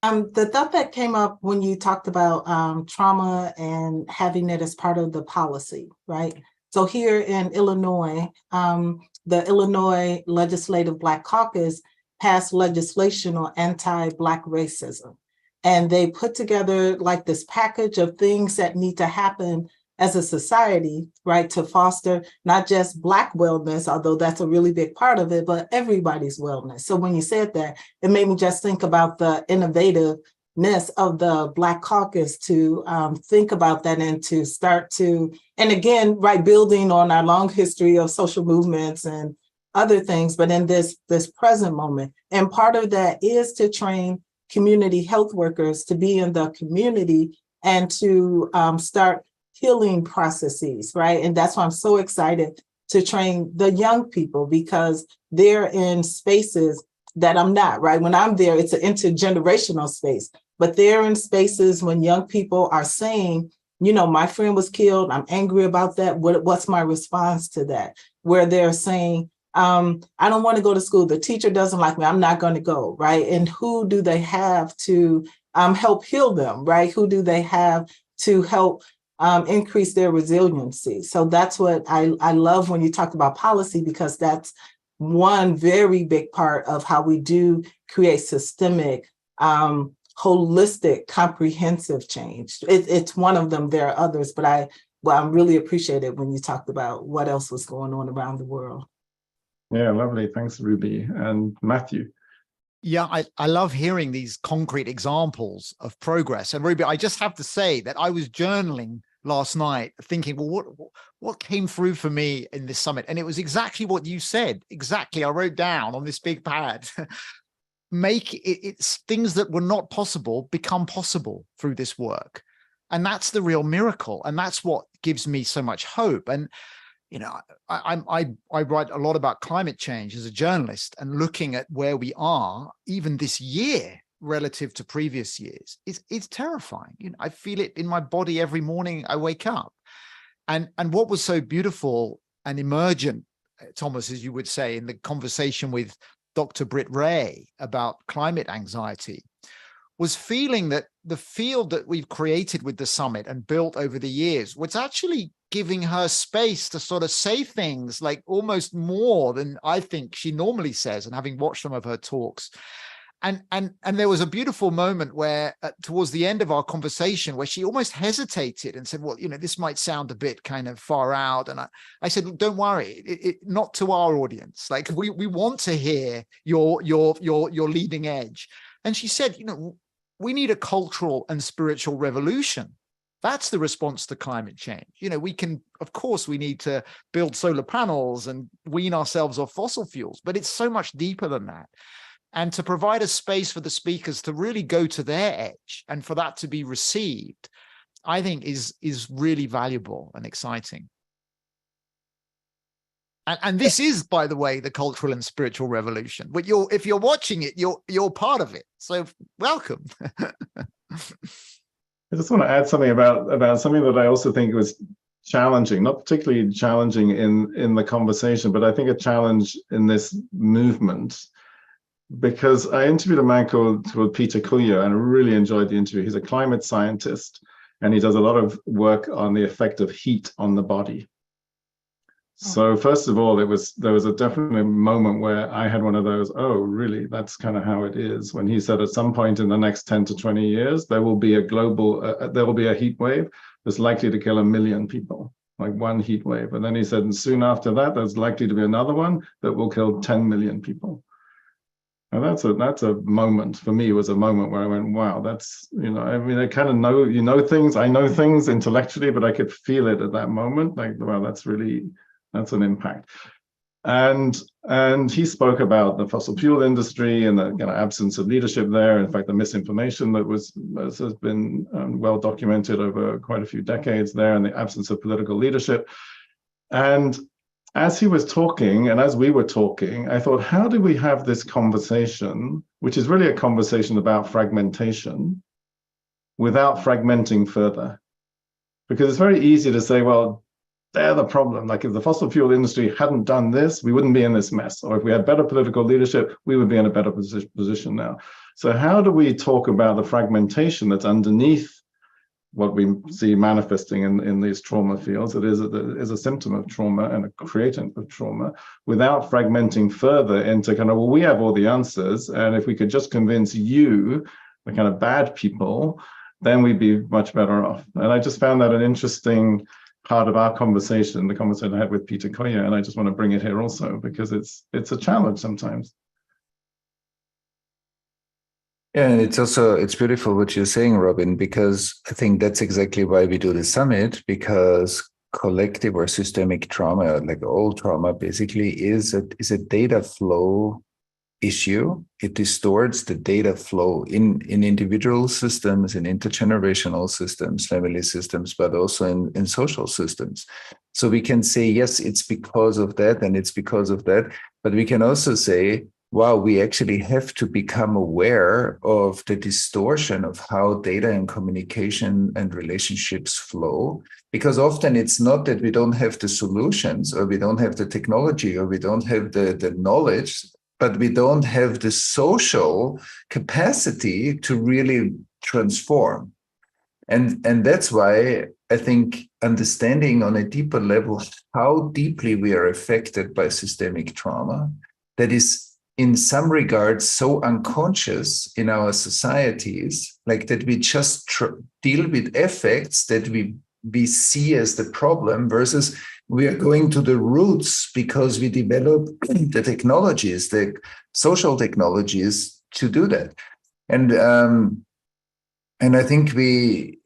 The thought that came up when you talked about trauma and having it as part of the policy, right? So here in Illinois, the Illinois Legislative Black Caucus passed legislation on anti-Black racism. And they put together like this package of things that need to happen as a society, right, to foster not just Black wellness, although that's a really big part of it, but everybody's wellness. So when you said that, it made me just think about the innovativeness of the Black Caucus to think about that and to start to, and again, right, building on our long history of social movements and other things, but in this present moment. And part of that is to train community health workers to be in the community and to start healing processes, right? And that's why I'm so excited to train the young people, because they're in spaces that I'm not, right? When I'm there, it's an intergenerational space, but they're in spaces when young people are saying, my friend was killed, I'm angry about that. What's my response to that? Where they're saying, I don't want to go to school, the teacher doesn't like me, I'm not going to go, right? And who do they have to help heal them, right? Who do they have to help increase their resiliency? So that's what I love when you talk about policy, because that's one very big part of how we do create systemic, holistic, comprehensive change. It's one of them. There are others, but I really appreciated when you talked about what else was going on around the world. Yeah, lovely. Thanks, Ruby. And Matthew. Yeah, I love hearing these concrete examples of progress. And Ruby, I just have to say that I was journaling last night thinking, well, what came through for me in this summit? And it was exactly what you said. Exactly. I wrote down on this big pad, it's things that were not possible become possible through this work. And that's the real miracle. And that's what gives me so much hope. And I write a lot about climate change as a journalist, and looking at where we are even this year relative to previous years, it's terrifying. I feel it in my body every morning I wake up. And what was so beautiful and emergent, Thomas, as you would say, in the conversation with Dr. Britt Ray about climate anxiety, was feeling that the field that we've created with the summit and built over the years was actually giving her space to sort of say things like almost more than I think she normally says, and having watched some of her talks. And there was a beautiful moment where towards the end of our conversation where she almost hesitated and said, well, this might sound a bit kind of far out. And I said, don't worry, not to our audience. Like we want to hear your leading edge. And she said, we need a cultural and spiritual revolution. That's the response to climate change. Of course, we need to build solar panels and wean ourselves off fossil fuels, but it's so much deeper than that. And to provide a space for the speakers to really go to their edge and for that to be received, I think is really valuable and exciting. And this is, by the way, the cultural and spiritual revolution. But if you're watching it, you're part of it. So welcome. I just want to add something about something that I also think was challenging, not particularly challenging in the conversation, but I think a challenge in this movement, because I interviewed a man called Peter Couillot, and I really enjoyed the interview. He's a climate scientist, and he does a lot of work on the effect of heat on the body. So first of all, there was a definite moment where I had one of those, oh, really, that's kind of how it is, when he said at some point in the next 10 to 20 years, there will be a heat wave that's likely to kill 1 million people, like one heat wave. And then he said, and soon after that, there's likely to be another one that will kill 10 million people. And that's a moment, for me, was a moment where I went, wow, that's, I kind of know, things, I know things intellectually, but I could feel it at that moment, like, wow, that's an impact. And he spoke about the fossil fuel industry and the absence of leadership there. In fact, the misinformation that has been well documented over quite a few decades there, and the absence of political leadership. And as he was talking, and as we were talking, I thought, how do we have this conversation, which is really a conversation about fragmentation, without fragmenting further? Because it's very easy to say, well, they're the problem. Like if the fossil fuel industry hadn't done this, we wouldn't be in this mess. Or if we had better political leadership, we would be in a better position now. So how do we talk about the fragmentation that's underneath what we see manifesting in these trauma fields? It is a symptom of trauma and a creator of trauma, without fragmenting further into kind of, well, we have all the answers, and if we could just convince you, the kind of bad people, then we'd be much better off. And I just found that an interesting part of our conversation, the conversation I had with Peter Koya, and I just want to bring it here also because it's a challenge sometimes. Yeah, and it's beautiful what you're saying, Robin, because I think that's exactly why we do the summit, because collective or systemic trauma, like all trauma, basically is a data flow issue. It distorts the data flow in individual systems, in intergenerational systems, family systems, but also in social systems. So we can say, yes, it's because of that, and it's because of that. But we can also say, wow, we actually have to become aware of the distortion of how data and communication and relationships flow. Because often it's not that we don't have the solutions, or we don't have the technology, or we don't have the knowledge, but we don't have the social capacity to really transform. And that's why I think understanding on a deeper level how deeply we are affected by systemic trauma, that is in some regards so unconscious in our societies, like that we just deal with effects that we see as the problem, versus we are going to the roots because we develop the technologies, the social technologies to do that. And I think we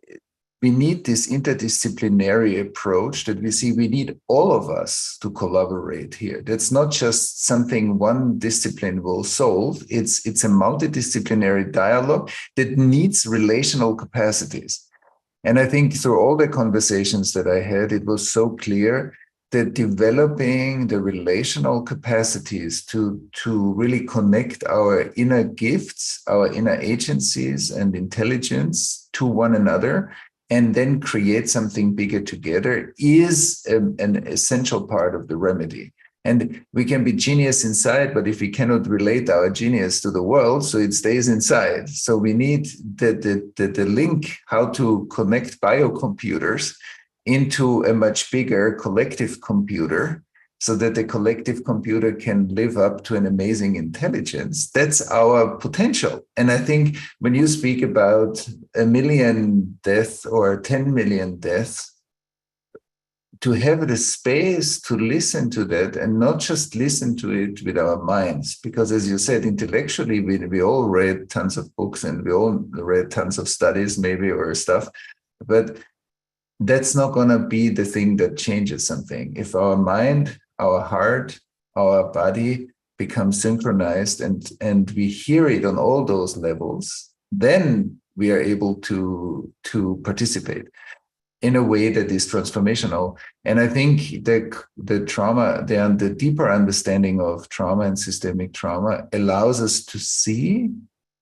need this interdisciplinary approach that we see we need all of us to collaborate here. That's not just something one discipline will solve. It's a multidisciplinary dialogue that needs relational capacities. And I think through all the conversations that I had, it was so clear that developing the relational capacities to really connect our inner gifts, our inner agencies and intelligence to one another, and then create something bigger together is an essential part of the remedy. And we can be genius inside, but if we cannot relate our genius to the world, so it stays inside. So we need the link, how to connect biocomputers into a much bigger collective computer, so that the collective computer can live up to an amazing intelligence. That's our potential. And I think when you speak about 1 million deaths or 10 million deaths, to have the space to listen to that and not just listen to it with our minds, because as you said, intellectually, we all read tons of books and we all read tons of studies maybe or stuff, but that's not going to be the thing that changes something. If our mind, our heart, our body become synchronized and we hear it on all those levels, then we are able to participate in a way that is transformational. And I think the trauma, the deeper understanding of trauma and systemic trauma allows us to see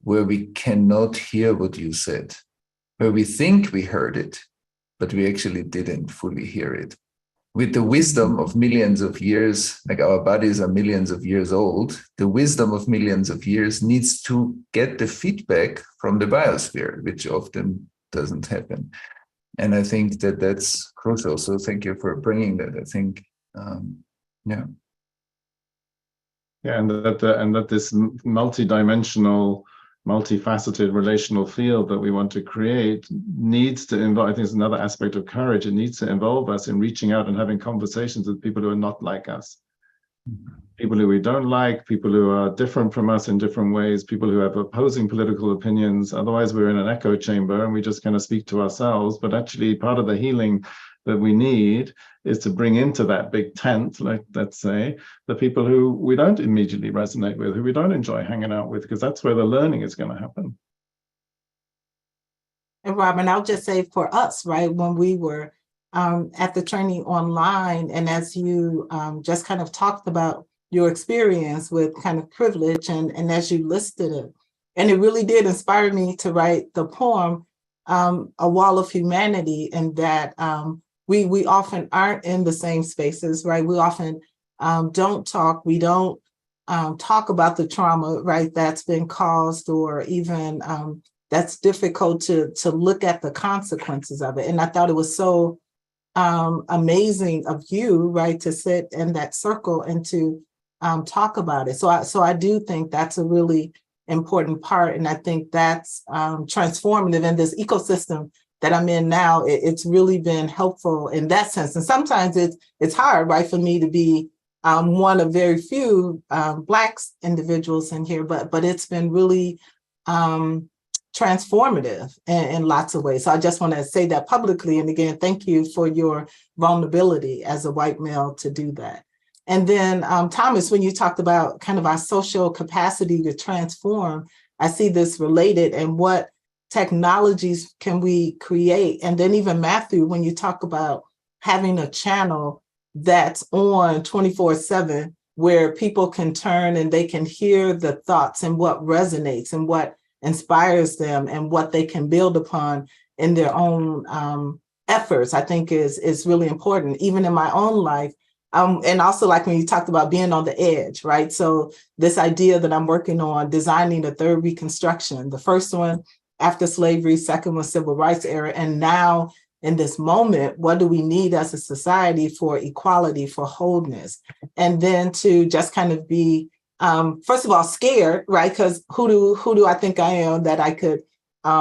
where we cannot hear what you said, where we think we heard it, but we actually didn't fully hear it. With the wisdom of millions of years, like our bodies are millions of years old, the wisdom of millions of years needs to get the feedback from the biosphere, which often doesn't happen. And I think that that's crucial. So thank you for bringing that. I think, yeah. Yeah, and that this multidimensional, multifaceted relational field that we want to create needs to involve, I think it's another aspect of courage, it needs to involve us in reaching out and having conversations with people who are not like us. People who we don't like, people who are different from us in different ways, people who have opposing political opinions. Otherwise, we're in an echo chamber and we just kind of speak to ourselves. But actually, part of the healing that we need is to bring into that big tent, like let's say, the people who we don't immediately resonate with, who we don't enjoy hanging out with, because that's where the learning is going to happen. And Robin, I'll just say for us, right, when we were at the training online, and as you just kind of talked about your experience with kind of privilege, and as you listed it, and it really did inspire me to write the poem, A Wall of Humanity, and that we often aren't in the same spaces, right? We often don't talk, we don't talk about the trauma, right, that's been caused, or even that's difficult to look at the consequences of it. And I thought it was so amazing of you, right, to sit in that circle and to talk about it. So I do think that's a really important part, and I think that's transformative in this ecosystem that I'm in now. It's really been helpful in that sense. And sometimes it's hard, right, for me to be one of very few Black individuals in here, but it's been really transformative in lots of ways. So I just want to say that publicly. And again, thank you for your vulnerability as a white male to do that. And then Thomas, when you talked about kind of our social capacity to transform, I see this related, and what technologies can we create? And then even Matthew, when you talk about having a channel that's on 24/7, where people can turn and they can hear the thoughts and what resonates and what inspires them and what they can build upon in their own efforts, I think is really important, even in my own life. And also, like when you talked about being on the edge, right? So this idea that I'm working on designing the third Reconstruction, the first one after slavery, second was civil rights era, and now in this moment, what do we need as a society for equality, for wholeness? And then to just kind of be, first of all, scared, right? Because who do I think I am that I could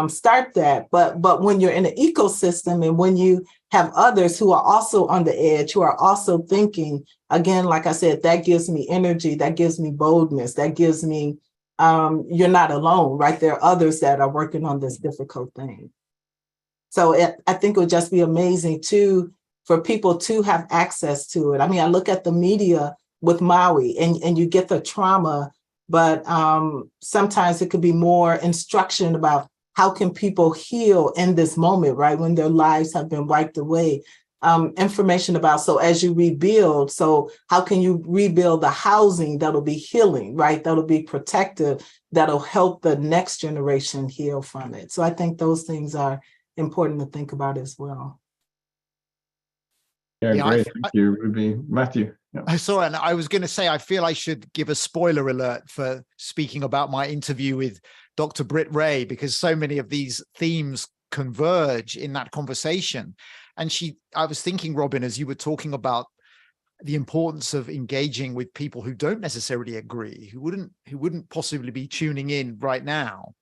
start that? But when you're in an ecosystem and when you have others who are also on the edge, who are also thinking, again, like I said, that gives me energy, that gives me boldness, that gives me, you're not alone, right? There are others that are working on this difficult thing. So I think it would just be amazing too, for people to have access to it. I mean, I look at the media with Maui and you get the trauma, but sometimes it could be more instruction about how can people heal in this moment, right? When their lives have been wiped away. Information about, so as you rebuild, so how can you rebuild the housing that'll be healing, right? That'll be protective, that'll help the next generation heal from it. So I think those things are important to think about as well. Yeah, great. Thank you, Ruby. Matthew. Yeah. I saw, and I was going to say, I feel I should give a spoiler alert for speaking about my interview with Dr. Britt Ray, because so many of these themes converge in that conversation. And I was thinking, Robin, as you were talking about the importance of engaging with people who don't necessarily agree, who wouldn't possibly be tuning in right now.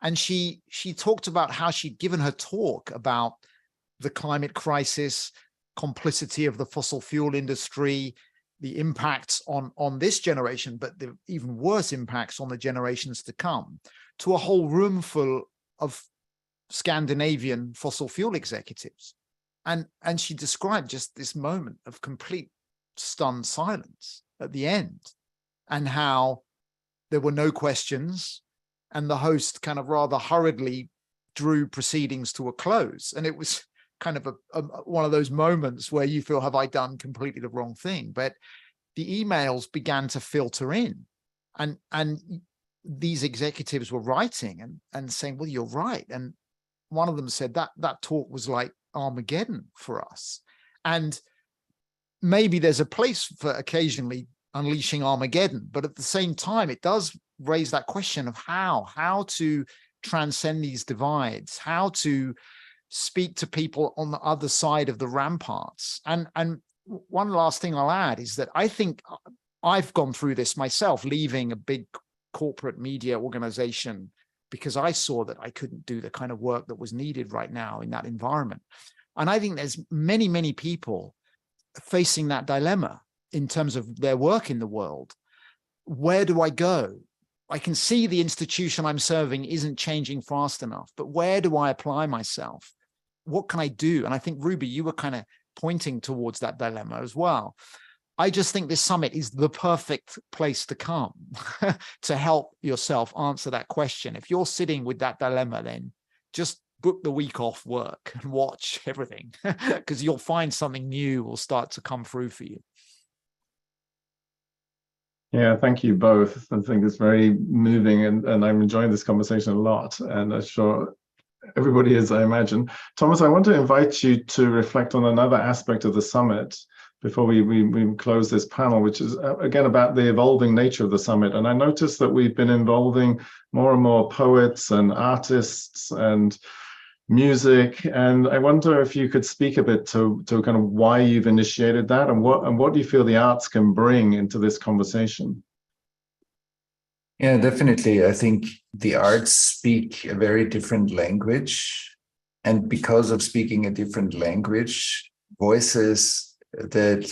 And she talked about how she'd given her talk about the climate crisis, complicity of the fossil fuel industry, the impacts on this generation, but the even worse impacts on the generations to come, to a whole room full of Scandinavian fossil fuel executives. And she described just this moment of complete stunned silence at the end, and how there were no questions, and the host kind of rather hurriedly drew proceedings to a close. And it was kind of one of those moments where you feel, have I done completely the wrong thing? But the emails began to filter in, and these executives were writing and saying, well, you're right. And one of them said that talk was like Armageddon for us. And maybe there's a place for occasionally unleashing Armageddon, but at the same time, it does raise that question of how to transcend these divides, how to speak to people on the other side of the ramparts. And one last thing I'll add is that I think I've gone through this myself, leaving a big corporate media organization because I saw that I couldn't do the kind of work that was needed right now in that environment. And I think there's many, many people facing that dilemma in terms of their work in the world. Where do I go? I can see the institution I'm serving isn't changing fast enough, but where do I apply myself? What can I do? And I think, Ruby, you were kind of pointing towards that dilemma as well. I just think this summit is the perfect place to come to help yourself answer that question. If you're sitting with that dilemma, then just book the week off work and watch everything, because you'll find something new will start to come through for you. Yeah, thank you both. I think it's very moving, and I'm enjoying this conversation a lot, and I'm sure everybody is, I imagine. Thomas, I want to invite you to reflect on another aspect of the summit before we close this panel, which is again about the evolving nature of the summit. And I noticed that we've been involving more and more poets and artists and music, and I wonder if you could speak a bit to kind of why you've initiated that, and what do you feel the arts can bring into this conversation? Yeah, definitely. I think the arts speak a very different language, and because of speaking a different language, voices that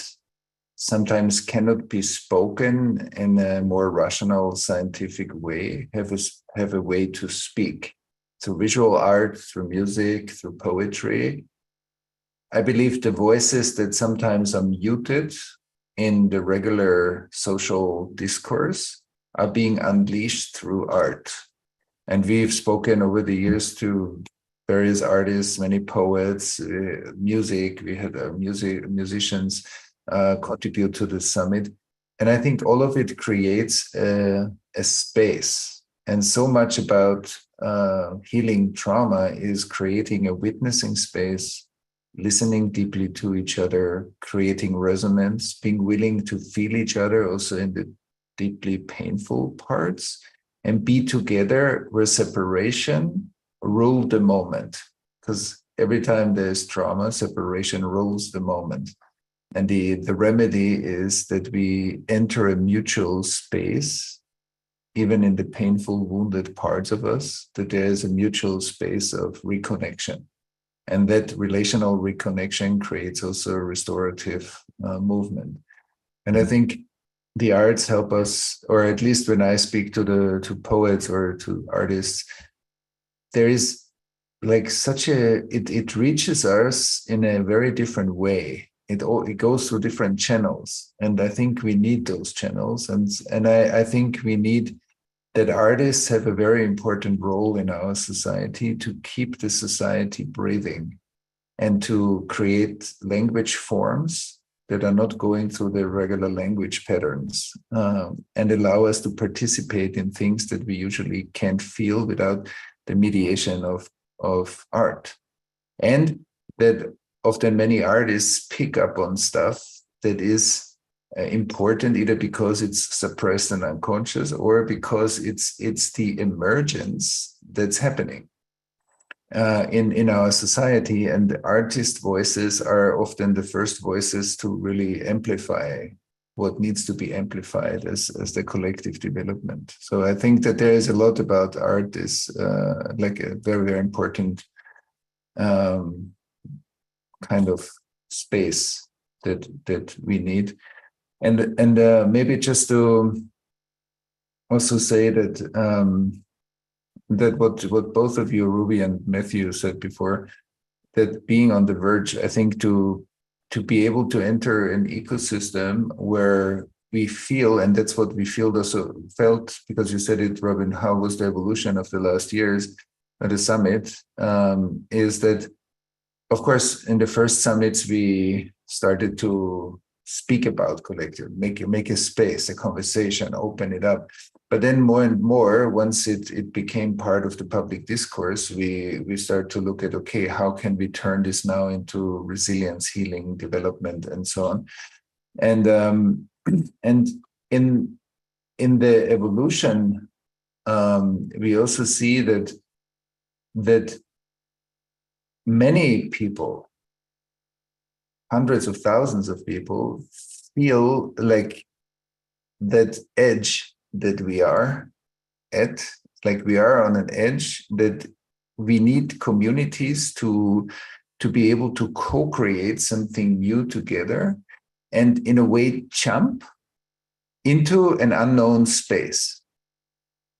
sometimes cannot be spoken in a more rational, scientific way have a way to speak. Through visual art, through music, through poetry. I believe the voices that sometimes are muted in the regular social discourse are being unleashed through art. And we've spoken over the years to various artists, many poets, music. We had musicians contribute to the summit. And I think all of it creates a space. And so much about healing trauma is creating a witnessing space, listening deeply to each other, creating resonance, being willing to feel each other also in the deeply painful parts, and be together where separation rule the moment. Because every time there's trauma, separation rules the moment. And the remedy is that we enter a mutual space, even in the painful, wounded parts of us, that there is a mutual space of reconnection. And that relational reconnection creates also a restorative movement. And I think the arts help us, or at least when I speak to poets or to artists, there is like such it reaches us in a very different way. It goes through different channels, and I think we need those channels, and I think we need that artists have a very important role in our society to keep the society breathing and to create language forms that are not going through the regular language patterns, and allow us to participate in things that we usually can't feel without the mediation of art. And that often many artists pick up on stuff that is important either because it's suppressed and unconscious, or because it's the emergence that's happening in our society. And artist voices are often the first voices to really amplify what needs to be amplified as the collective development. So I think that there is a lot about art is like a very, very important kind of space that we need. And maybe just to also say that that what both of you, Ruby and Matthew, said before, that being on the verge, I think to be able to enter an ecosystem where we feel, and that's what we felt, because you said it, Robin, how was the evolution of the last years at the summit, is that, of course, in the first summits, we started to speak about collective, make a space, a conversation, open it up. But then more and more, once it became part of the public discourse, we start to look at, okay, how can we turn this now into resilience, healing, development, and so on. And in the evolution, we also see that many people, hundreds of thousands of people, feel like that edge that we are at, like we are on an edge, that we need communities to be able to co-create something new together, and in a way jump into an unknown space.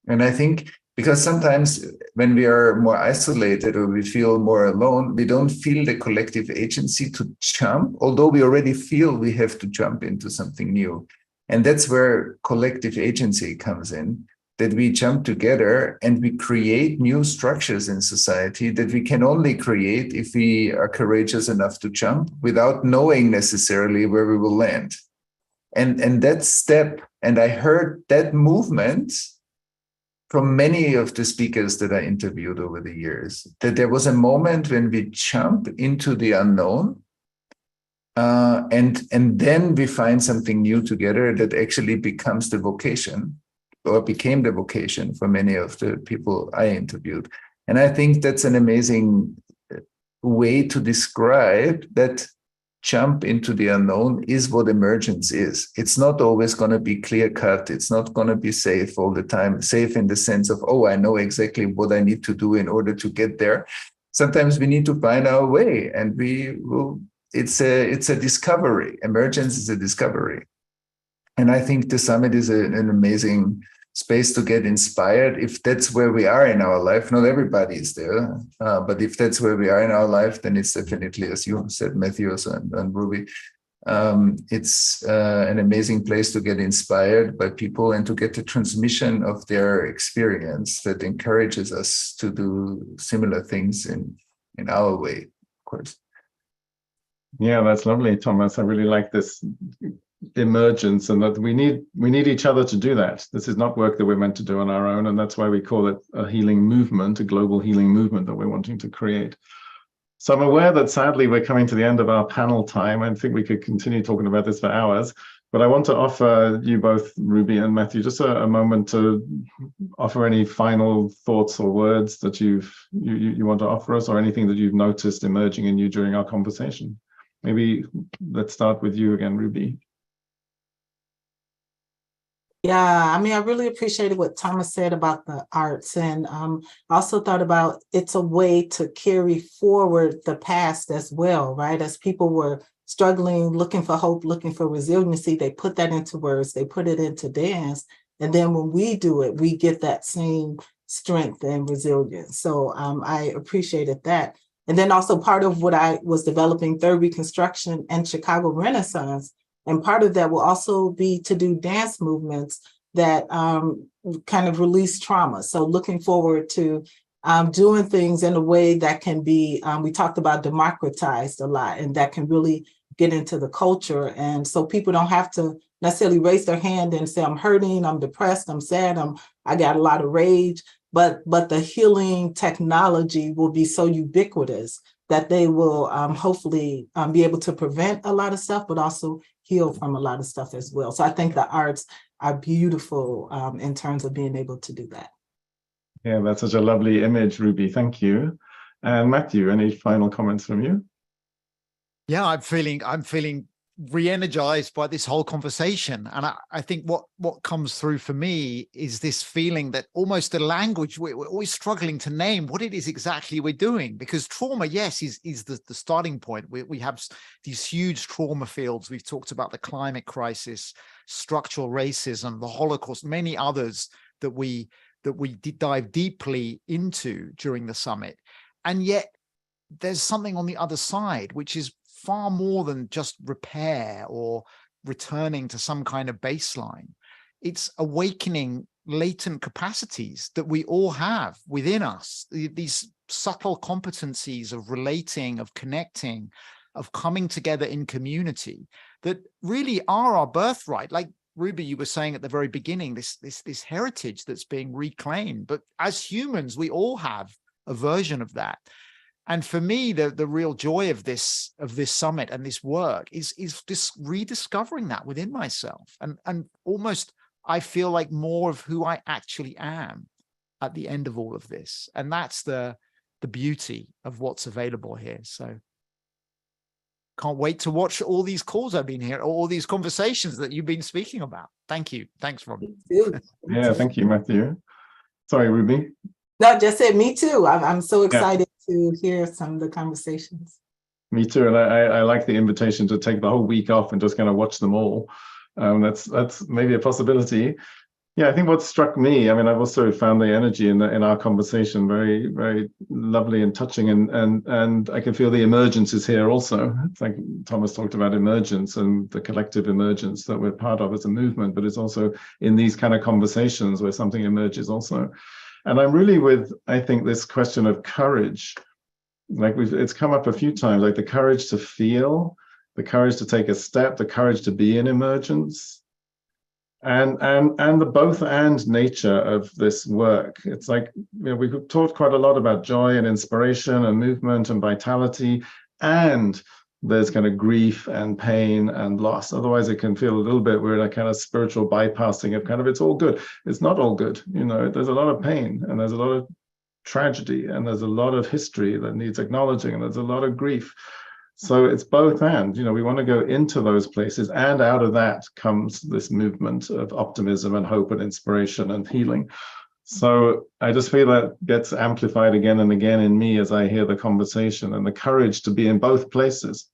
And I think because sometimes when we are more isolated or we feel more alone, we don't feel the collective agency to jump, although we already feel we have to jump into something new. And that's where collective agency comes in, that we jump together and we create new structures in society that we can only create if we are courageous enough to jump without knowing necessarily where we will land. And that step, and I heard that movement from many of the speakers that I interviewed over the years, that there was a moment when we jump into the unknown, and then we find something new together that actually becomes the vocation, or became the vocation for many of the people I interviewed. And I think that's an amazing way to describe that jump into the unknown is what emergence is. It's not always going to be clear cut. It's not going to be safe all the time, safe in the sense of, oh, I know exactly what I need to do in order to get there. Sometimes we need to find our way, and it's a discovery. Emergence is a discovery. And I think the summit is an amazing space to get inspired. If that's where we are in our life, not everybody is there, but if that's where we are in our life, then it's definitely, as you said, Matthew and Ruby, it's an amazing place to get inspired by people and to get the transmission of their experience that encourages us to do similar things in our way, of course. Yeah, that's lovely, Thomas. I really like this emergence, and that we need each other to do that. This is not work that we're meant to do on our own, and that's why we call it a healing movement, a global healing movement that we're wanting to create. So I'm aware that sadly we're coming to the end of our panel time. I think we could continue talking about this for hours, but I want to offer you both, Ruby and Matthew, just a moment to offer any final thoughts or words that you want to offer us, or anything that you've noticed emerging in you during our conversation. Maybe let's start with you again, Ruby. Yeah, I mean, I really appreciated what Thomas said about the arts, and I also thought about it's a way to carry forward the past as well, right? As people were struggling, looking for hope, looking for resiliency, they put that into words, they put it into dance, and then when we do it, we get that same strength and resilience. So I appreciated that. And then also part of what I was developing, Third Reconstruction and Chicago Renaissance, and part of that will also be to do dance movements that kind of release trauma. So looking forward to doing things in a way that can be, we talked about democratized a lot, and that can really get into the culture. And so people don't have to necessarily raise their hand and say, I'm hurting, I'm depressed, I'm sad, I got a lot of rage, but the healing technology will be so ubiquitous that they will hopefully be able to prevent a lot of stuff, but also heal from a lot of stuff as well. So I think the arts are beautiful in terms of being able to do that. Yeah, that's such a lovely image, Ruby. Thank you. And Matthew, any final comments from you? Yeah, I'm feeling re-energized by this whole conversation. And I think what comes through for me is this feeling that almost the language, we're always struggling to name what it is exactly we're doing, because trauma, yes, is the starting point. We have these huge trauma fields. We've talked about the climate crisis, structural racism, the Holocaust, many others that we dive deeply into during the summit. And yet there's something on the other side, which is far more than just repair or returning to some kind of baseline. It's awakening latent capacities that we all have within us, these subtle competencies of relating, of connecting, of coming together in community that really are our birthright. Like Ruby, you were saying at the very beginning, this heritage that's being reclaimed. But as humans, we all have a version of that. And for me, the real joy of this summit and this work is just rediscovering that within myself, and almost I feel like more of who I actually am at the end of all of this. And that's the beauty of what's available here. So can't wait to watch all these calls I've been here, all these conversations that you've been speaking about. Thank you. Thanks, Rob. Yeah, thank you, Matthew. Sorry, Ruby. No, just said me too. I'm so excited to hear some of the conversations. Me too, and I like the invitation to take the whole week off and just kind of watch them all. That's maybe a possibility. Yeah, I think what struck me, I mean, I've also found the energy in our conversation very, very lovely and touching, and I can feel the emergence is here also. It's like Thomas talked about emergence and the collective emergence that we're part of as a movement, but it's also in these kind of conversations where something emerges also. And I'm really with, I think, this question of courage. Like it's come up a few times, like the courage to feel, the courage to take a step, the courage to be in emergence. And the both and nature of this work. It's like, we've talked quite a lot about joy and inspiration and movement and vitality, and there's kind of grief and pain and loss. Otherwise it can feel a little bit we're in a kind of spiritual bypassing of kind of it's all good. It's not all good. There's a lot of pain, and there's a lot of tragedy, and there's a lot of history that needs acknowledging, and there's a lot of grief. So it's both and, we want to go into those places, and out of that comes this movement of optimism and hope and inspiration and healing. So I just feel that gets amplified again and again in me as I hear the conversation, and the courage to be in both places,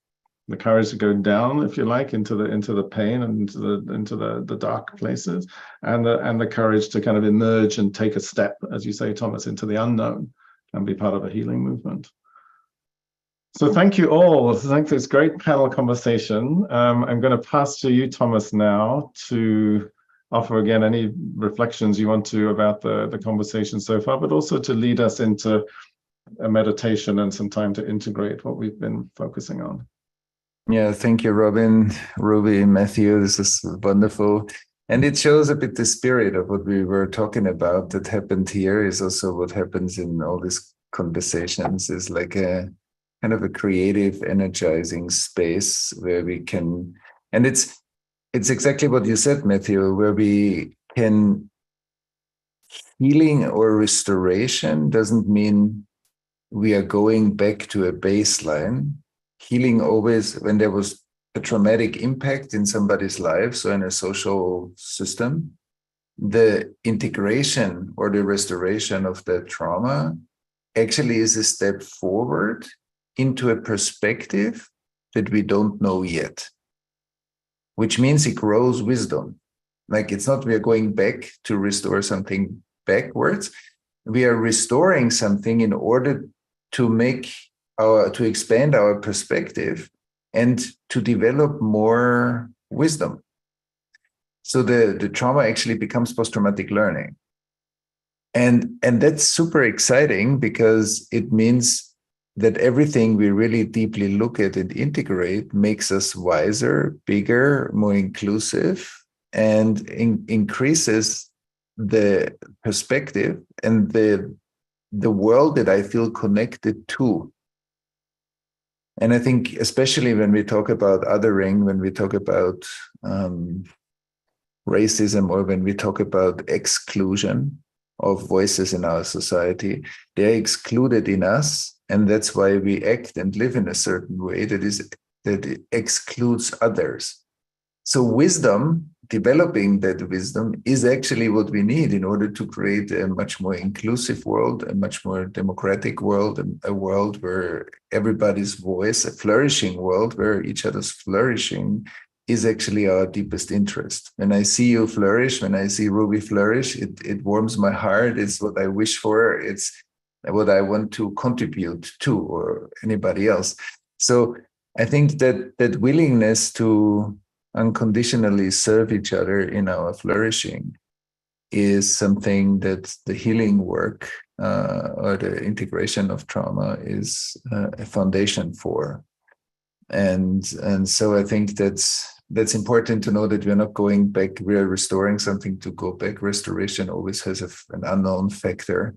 the courage to go down, if you like, into the pain and into the dark places, and the courage to kind of emerge and take a step, as you say, Thomas, into the unknown and be part of a healing movement. So thank you all. Thanks for this great panel conversation. I'm going to pass to you, Thomas, now to offer again any reflections you want to about the conversation so far, but also to lead us into a meditation and some time to integrate what we've been focusing on. Yeah, thank you, Robin, Ruby, Matthew. This is wonderful. And it shows a bit the spirit of what we were talking about that happened here is also what happens in all these conversations, is like a kind of a creative, energizing space where we can, and it's exactly what you said, Matthew, where we can, healing or restoration doesn't mean we are going back to a baseline. Healing always, when there was a traumatic impact in somebody's life, so in a social system, the integration or the restoration of that trauma actually is a step forward into a perspective that we don't know yet, which means it grows wisdom. Like it's not we are going back to restore something backwards. We are restoring something in order to to expand our perspective and to develop more wisdom. So the trauma actually becomes post-traumatic learning. And that's super exciting because it means that everything we really deeply look at and integrate makes us wiser, bigger, more inclusive, and increases the perspective and the world that I feel connected to. And I think especially when we talk about othering, when we talk about racism, or when we talk about exclusion of voices in our society, they're excluded in us. And that's why we act and live in a certain way that excludes others. So wisdom, developing that wisdom, is actually what we need in order to create a much more inclusive world, a much more democratic world, a world where everybody's voice, a flourishing world where each other's flourishing, is actually our deepest interest. When I see you flourish, when I see Ruby flourish, it warms my heart. It's what I wish for. It's what I want to contribute to, or anybody else. So I think that willingness to unconditionally serve each other in our flourishing is something that the healing work or the integration of trauma is a foundation for. And so I think that's important to know, that we're not going back, we're restoring something to go back. Restoration always has an unknown factor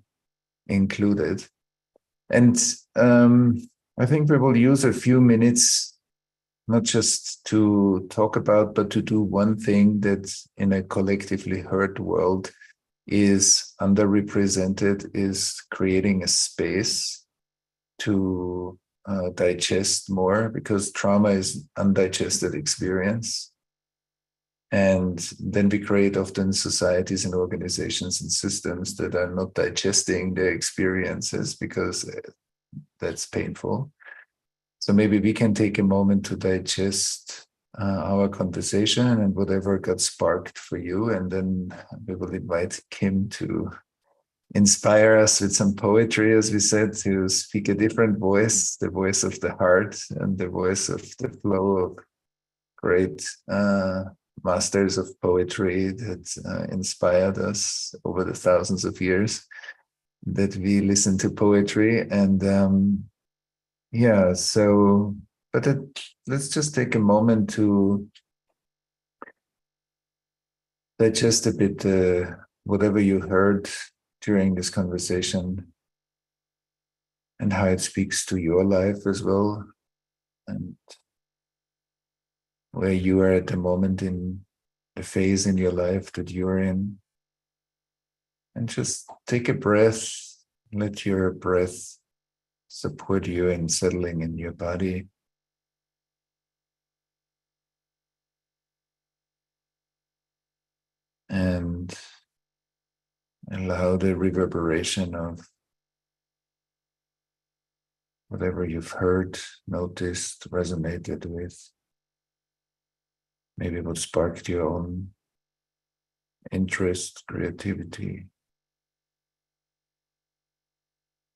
included. And I think we will use a few minutes not just to talk about, but to do one thing that in a collectively hurt world is underrepresented, is creating a space to digest more, because trauma is undigested experience. And then we create often societies and organizations and systems that are not digesting their experiences because that's painful. So maybe we can take a moment to digest our conversation and whatever got sparked for you. And then we will invite Kim to inspire us with some poetry, as we said, to speak a different voice, the voice of the heart and the voice of the flow of great masters of poetry that inspired us over the thousands of years that we listen to poetry. And yeah, so, but let's just take a moment to digest a bit whatever you heard during this conversation and how it speaks to your life as well, and where you are at the moment in the phase in your life that you're in. And just take a breath, let your breath support you in settling in your body. And allow the reverberation of whatever you've heard, noticed, resonated with, maybe what sparked your own interest, creativity,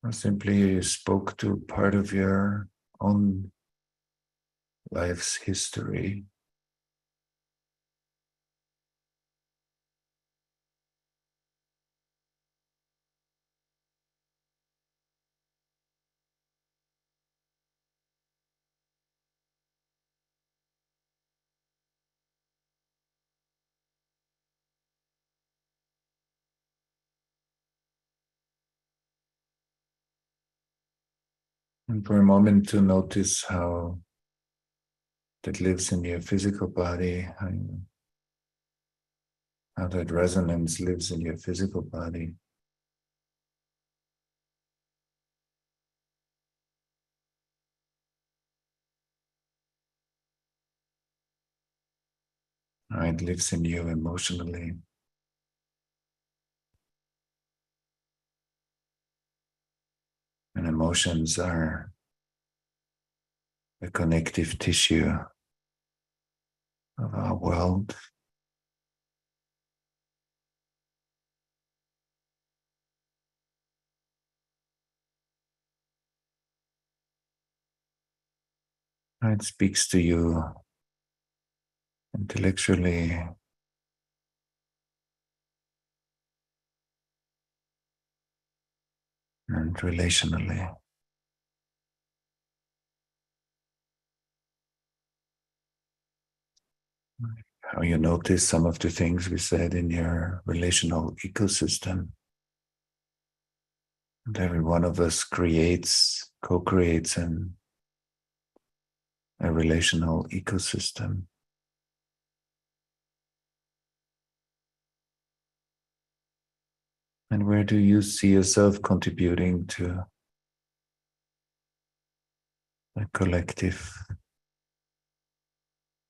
or simply spoke to part of your own life's history. And for a moment to notice how that lives in your physical body, how that resonance lives in your physical body. How it lives in you emotionally. And emotions are the connective tissue of our world. It speaks to you intellectually and relationally. How you notice some of the things we said in your relational ecosystem. And every one of us creates, co-creates a relational ecosystem. And where do you see yourself contributing to a collective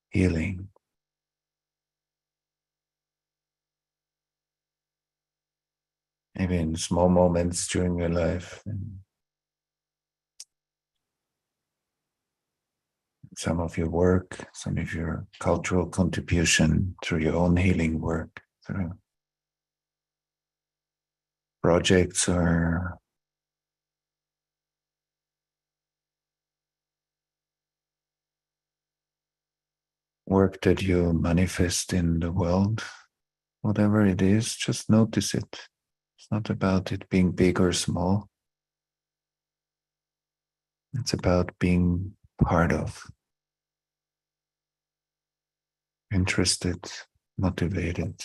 healing? Maybe in small moments during your life, and some of your work, some of your cultural contribution through your own healing work, through projects or work that you manifest in the world, whatever it is, just notice it. It's not about it being big or small. It's about being part of, interested, motivated.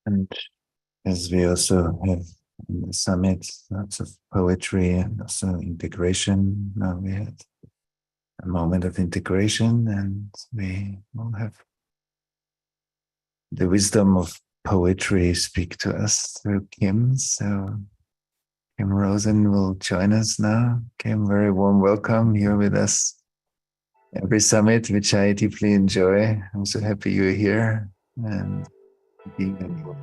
And as we also have in the summit, lots of poetry and also integration. Now we had a moment of integration, and we will have the wisdom of poetry speak to us through Kim. So Kim Rosen will join us now. Kim, very warm welcome here with us every summit, which I deeply enjoy. I'm so happy you're here and being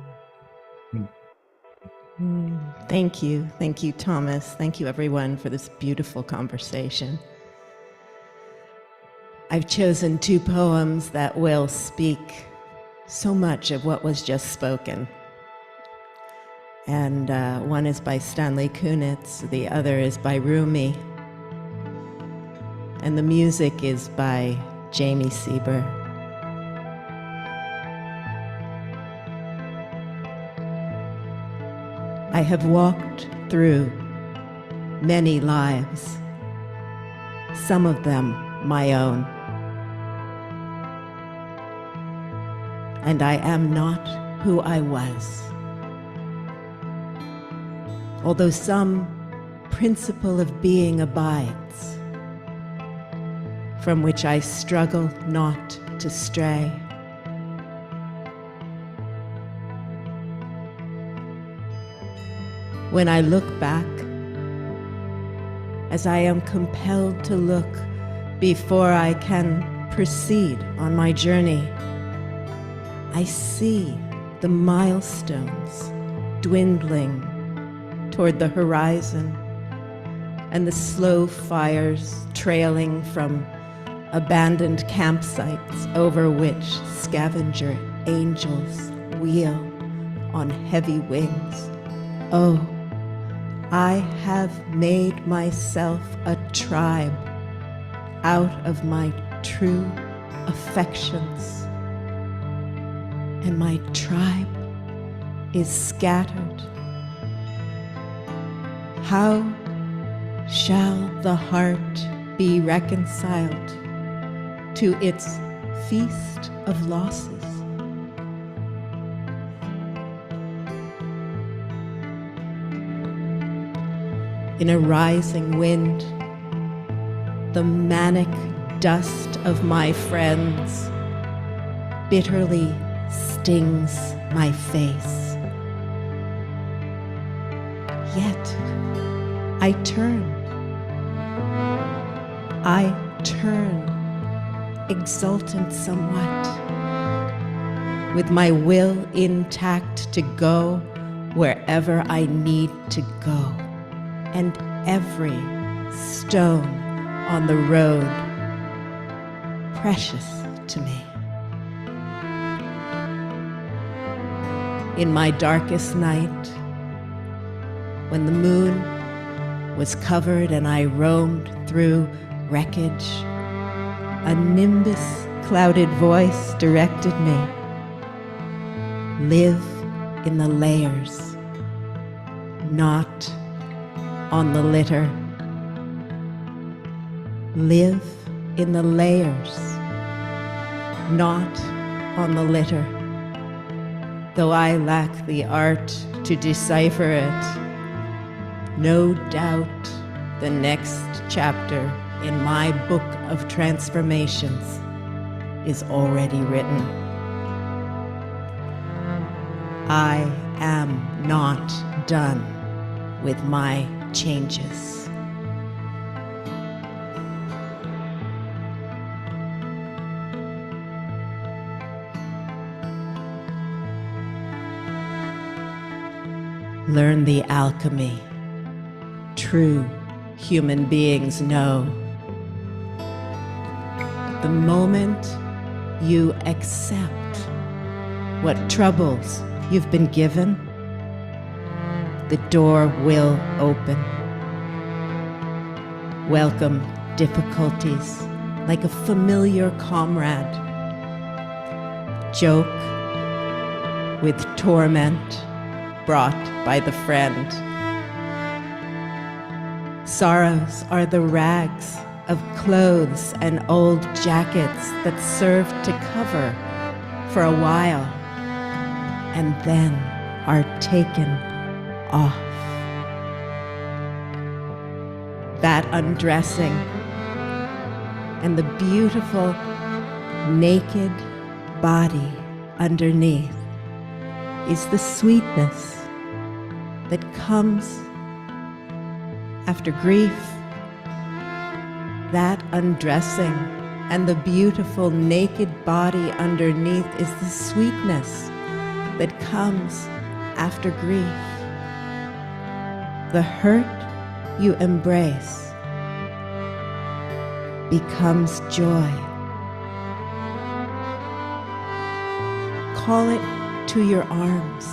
Thank you. Thank you, Thomas. Thank you, everyone, for this beautiful conversation. I've chosen 2 poems that will speak so much of what was just spoken. And one is by Stanley Kunitz, the other is by Rumi. And the music is by Jamie Sieber. I have walked through many lives, some of them my own. And I am not who I was. Although some principle of being abides, from which I struggle not to stray. When I look back, as I am compelled to look before I can proceed on my journey, I see the milestones dwindling toward the horizon and the slow fires trailing from abandoned campsites over which scavenger angels wheel on heavy wings. Oh, I have made myself a tribe out of my true affections, and my tribe is scattered. How shall the heart be reconciled to its feast of losses? In a rising wind, the manic dust of my friends bitterly stings my face. Yet I turn, exultant somewhat, with my will intact to go wherever I need to go, and every stone on the road precious to me. In my darkest night, when the moon was covered and I roamed through wreckage, a nimbus-clouded voice directed me. Live in the layers, not on the litter. Live in the layers, not on the litter. Though I lack the art to decipher it, no doubt the next chapter in my book of transformations is already written. I am not done with my changes. Learn the alchemy true human beings know. The moment you accept what troubles you've been given, the door will open. Welcome difficulties like a familiar comrade. Joke with torment brought by the friend. Sorrows are the rags of clothes and old jackets that serve to cover for a while and then are taken off. That undressing and the beautiful naked body underneath is the sweetness that comes after grief. That undressing and the beautiful naked body underneath is the sweetness that comes after grief. The hurt you embrace becomes joy. Call it to your arms,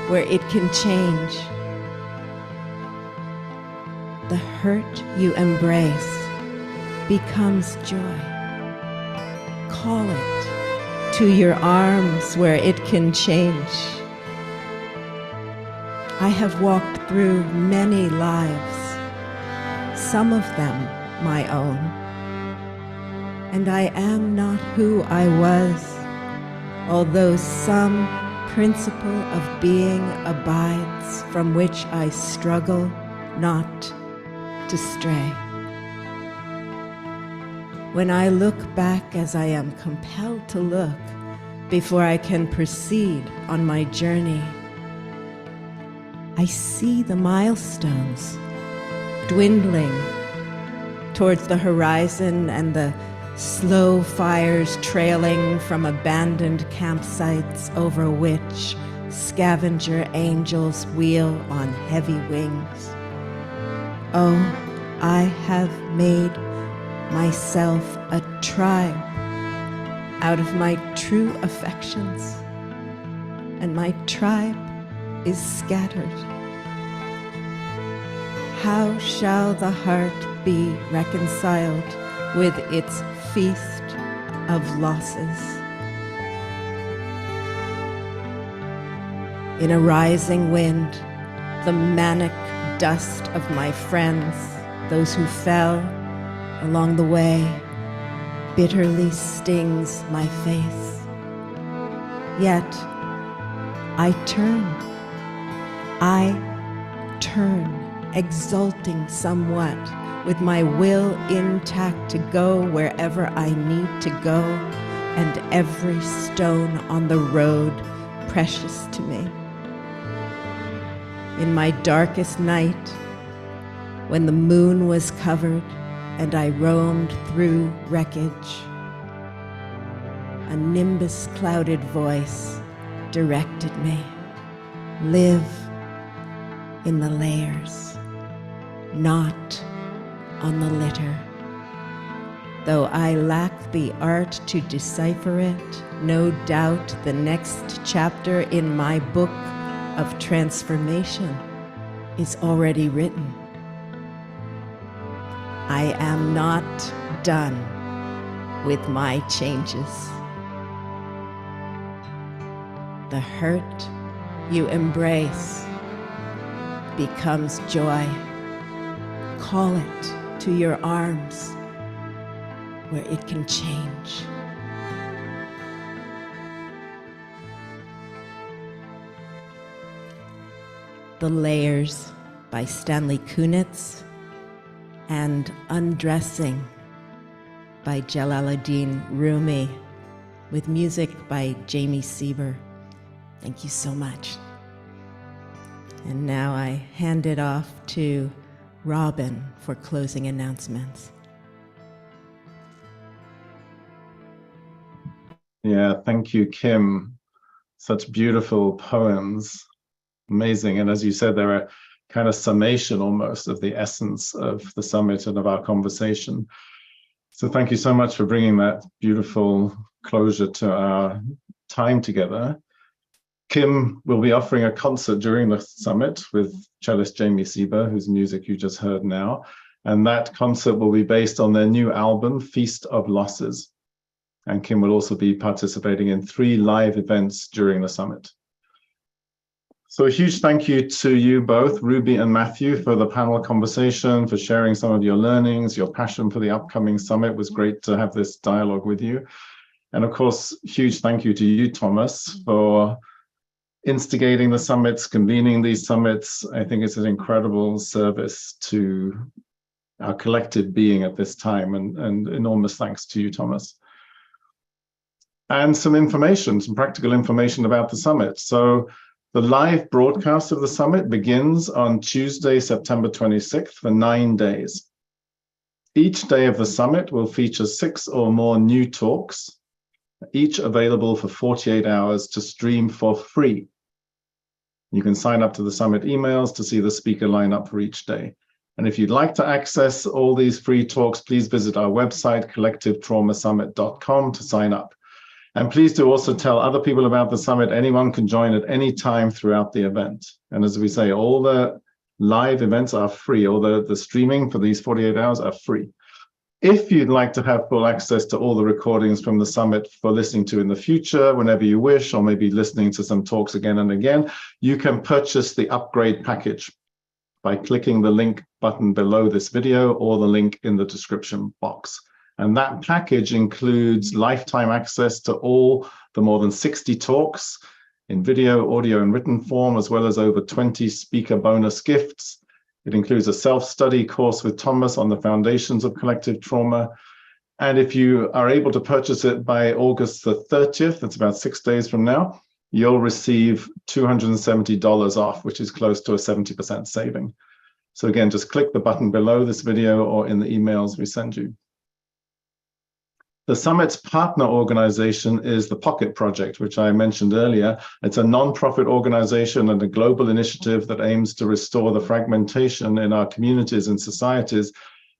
where it can change. The hurt you embrace becomes joy. Call it to your arms, where it can change. I have walked through many lives, some of them my own, and I am not who I was, although some principle of being abides from which I struggle not to stray. When I look back, as I am compelled to look before I can proceed on my journey, I see the milestones dwindling towards the horizon and the slow fires trailing from abandoned campsites over which scavenger angels wheel on heavy wings. Oh, I have made myself a tribe out of my true affections, and my tribe is scattered. How shall the heart be reconciled with its feast of losses? In a rising wind, the manic dust of my friends, those who fell along the way, bitterly stings my face. Yet I turn, exulting somewhat, with my will intact to go wherever I need to go, and every stone on the road precious to me. In my darkest night, when the moon was covered and I roamed through wreckage, a nimbus-clouded voice directed me. Live in the layers, not on the litter. Though I lack the art to decipher it, no doubt the next chapter in my book of transformation is already written. I am not done with my changes. The hurt you embrace becomes joy. Call it to your arms, where it can change. The Layers by Stanley Kunitz and Undressing by Jalaluddin Rumi, with music by Jamie Sieber. Thank you so much. And now I hand it off to Robin for closing announcements. Yeah, thank you, Kim. Such beautiful poems. Amazing. And as you said, they're a kind of summation almost of the essence of the summit and of our conversation. So thank you so much for bringing that beautiful closure to our time together. Kim will be offering a concert during the summit with cellist Jamie Sieber, whose music you just heard now. And that concert will be based on their new album, Feast of Losses. And Kim will also be participating in 3 live events during the summit. So a huge thank you to you both, Ruby and Matthew, for the panel conversation, for sharing some of your learnings, your passion for the upcoming summit. It was great to have this dialogue with you. And of course, huge thank you to you, Thomas, for instigating the summits, convening these summits. I think it's an incredible service to our collective being at this time. And enormous thanks to you, Thomas. And some information, some practical information about the summit. So the live broadcast of the summit begins on Tuesday, September 26th for 9 days. Each day of the summit will feature 6 or more new talks, each available for 48 hours to stream for free. You can sign up to the summit emails to see the speaker lineup for each day. And if you'd like to access all these free talks, please visit our website, collectivetraumasummit.com, to sign up. And please do also tell other people about the summit. Anyone can join at any time throughout the event. And as we say, all the live events are free. All the streaming for these 48 hours are free. If you'd like to have full access to all the recordings from the summit for listening to in the future, whenever you wish, or maybe listening to some talks again and again, you can purchase the upgrade package by clicking the link button below this video or the link in the description box. And that package includes lifetime access to all the more than 60 talks in video, audio, and written form, as well as over 20 speaker bonus gifts. It includes a self-study course with Thomas on the foundations of collective trauma. And if you are able to purchase it by August the 30th, that's about 6 days from now, you'll receive $270 off, which is close to a 70% saving. So again, just click the button below this video or in the emails we send you. The summit's partner organization is the Pocket Project, which I mentioned earlier. It's a non-profit organization and a global initiative that aims to restore the fragmentation in our communities and societies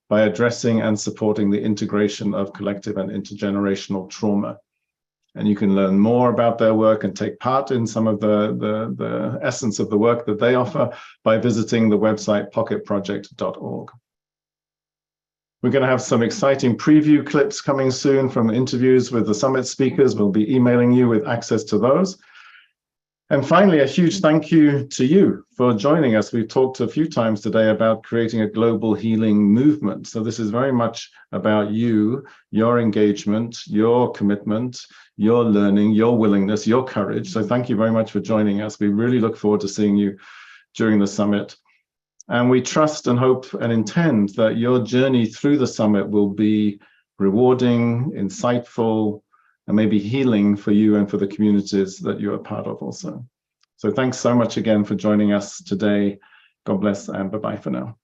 by addressing and supporting the integration of collective and intergenerational trauma. And you can learn more about their work and take part in some of the essence of the work that they offer by visiting the website pocketproject.org. We're going to have some exciting preview clips coming soon from interviews with the summit speakers. We'll be emailing you with access to those. And finally, a huge thank you to you for joining us. We've talked a few times today about creating a global healing movement. So this is very much about you, your engagement, your commitment, your learning, your willingness, your courage. So thank you very much for joining us. We really look forward to seeing you during the summit. And we trust and hope and intend that your journey through the summit will be rewarding, insightful, and maybe healing for you and for the communities that you are part of also. So thanks so much again for joining us today. God bless and bye-bye for now.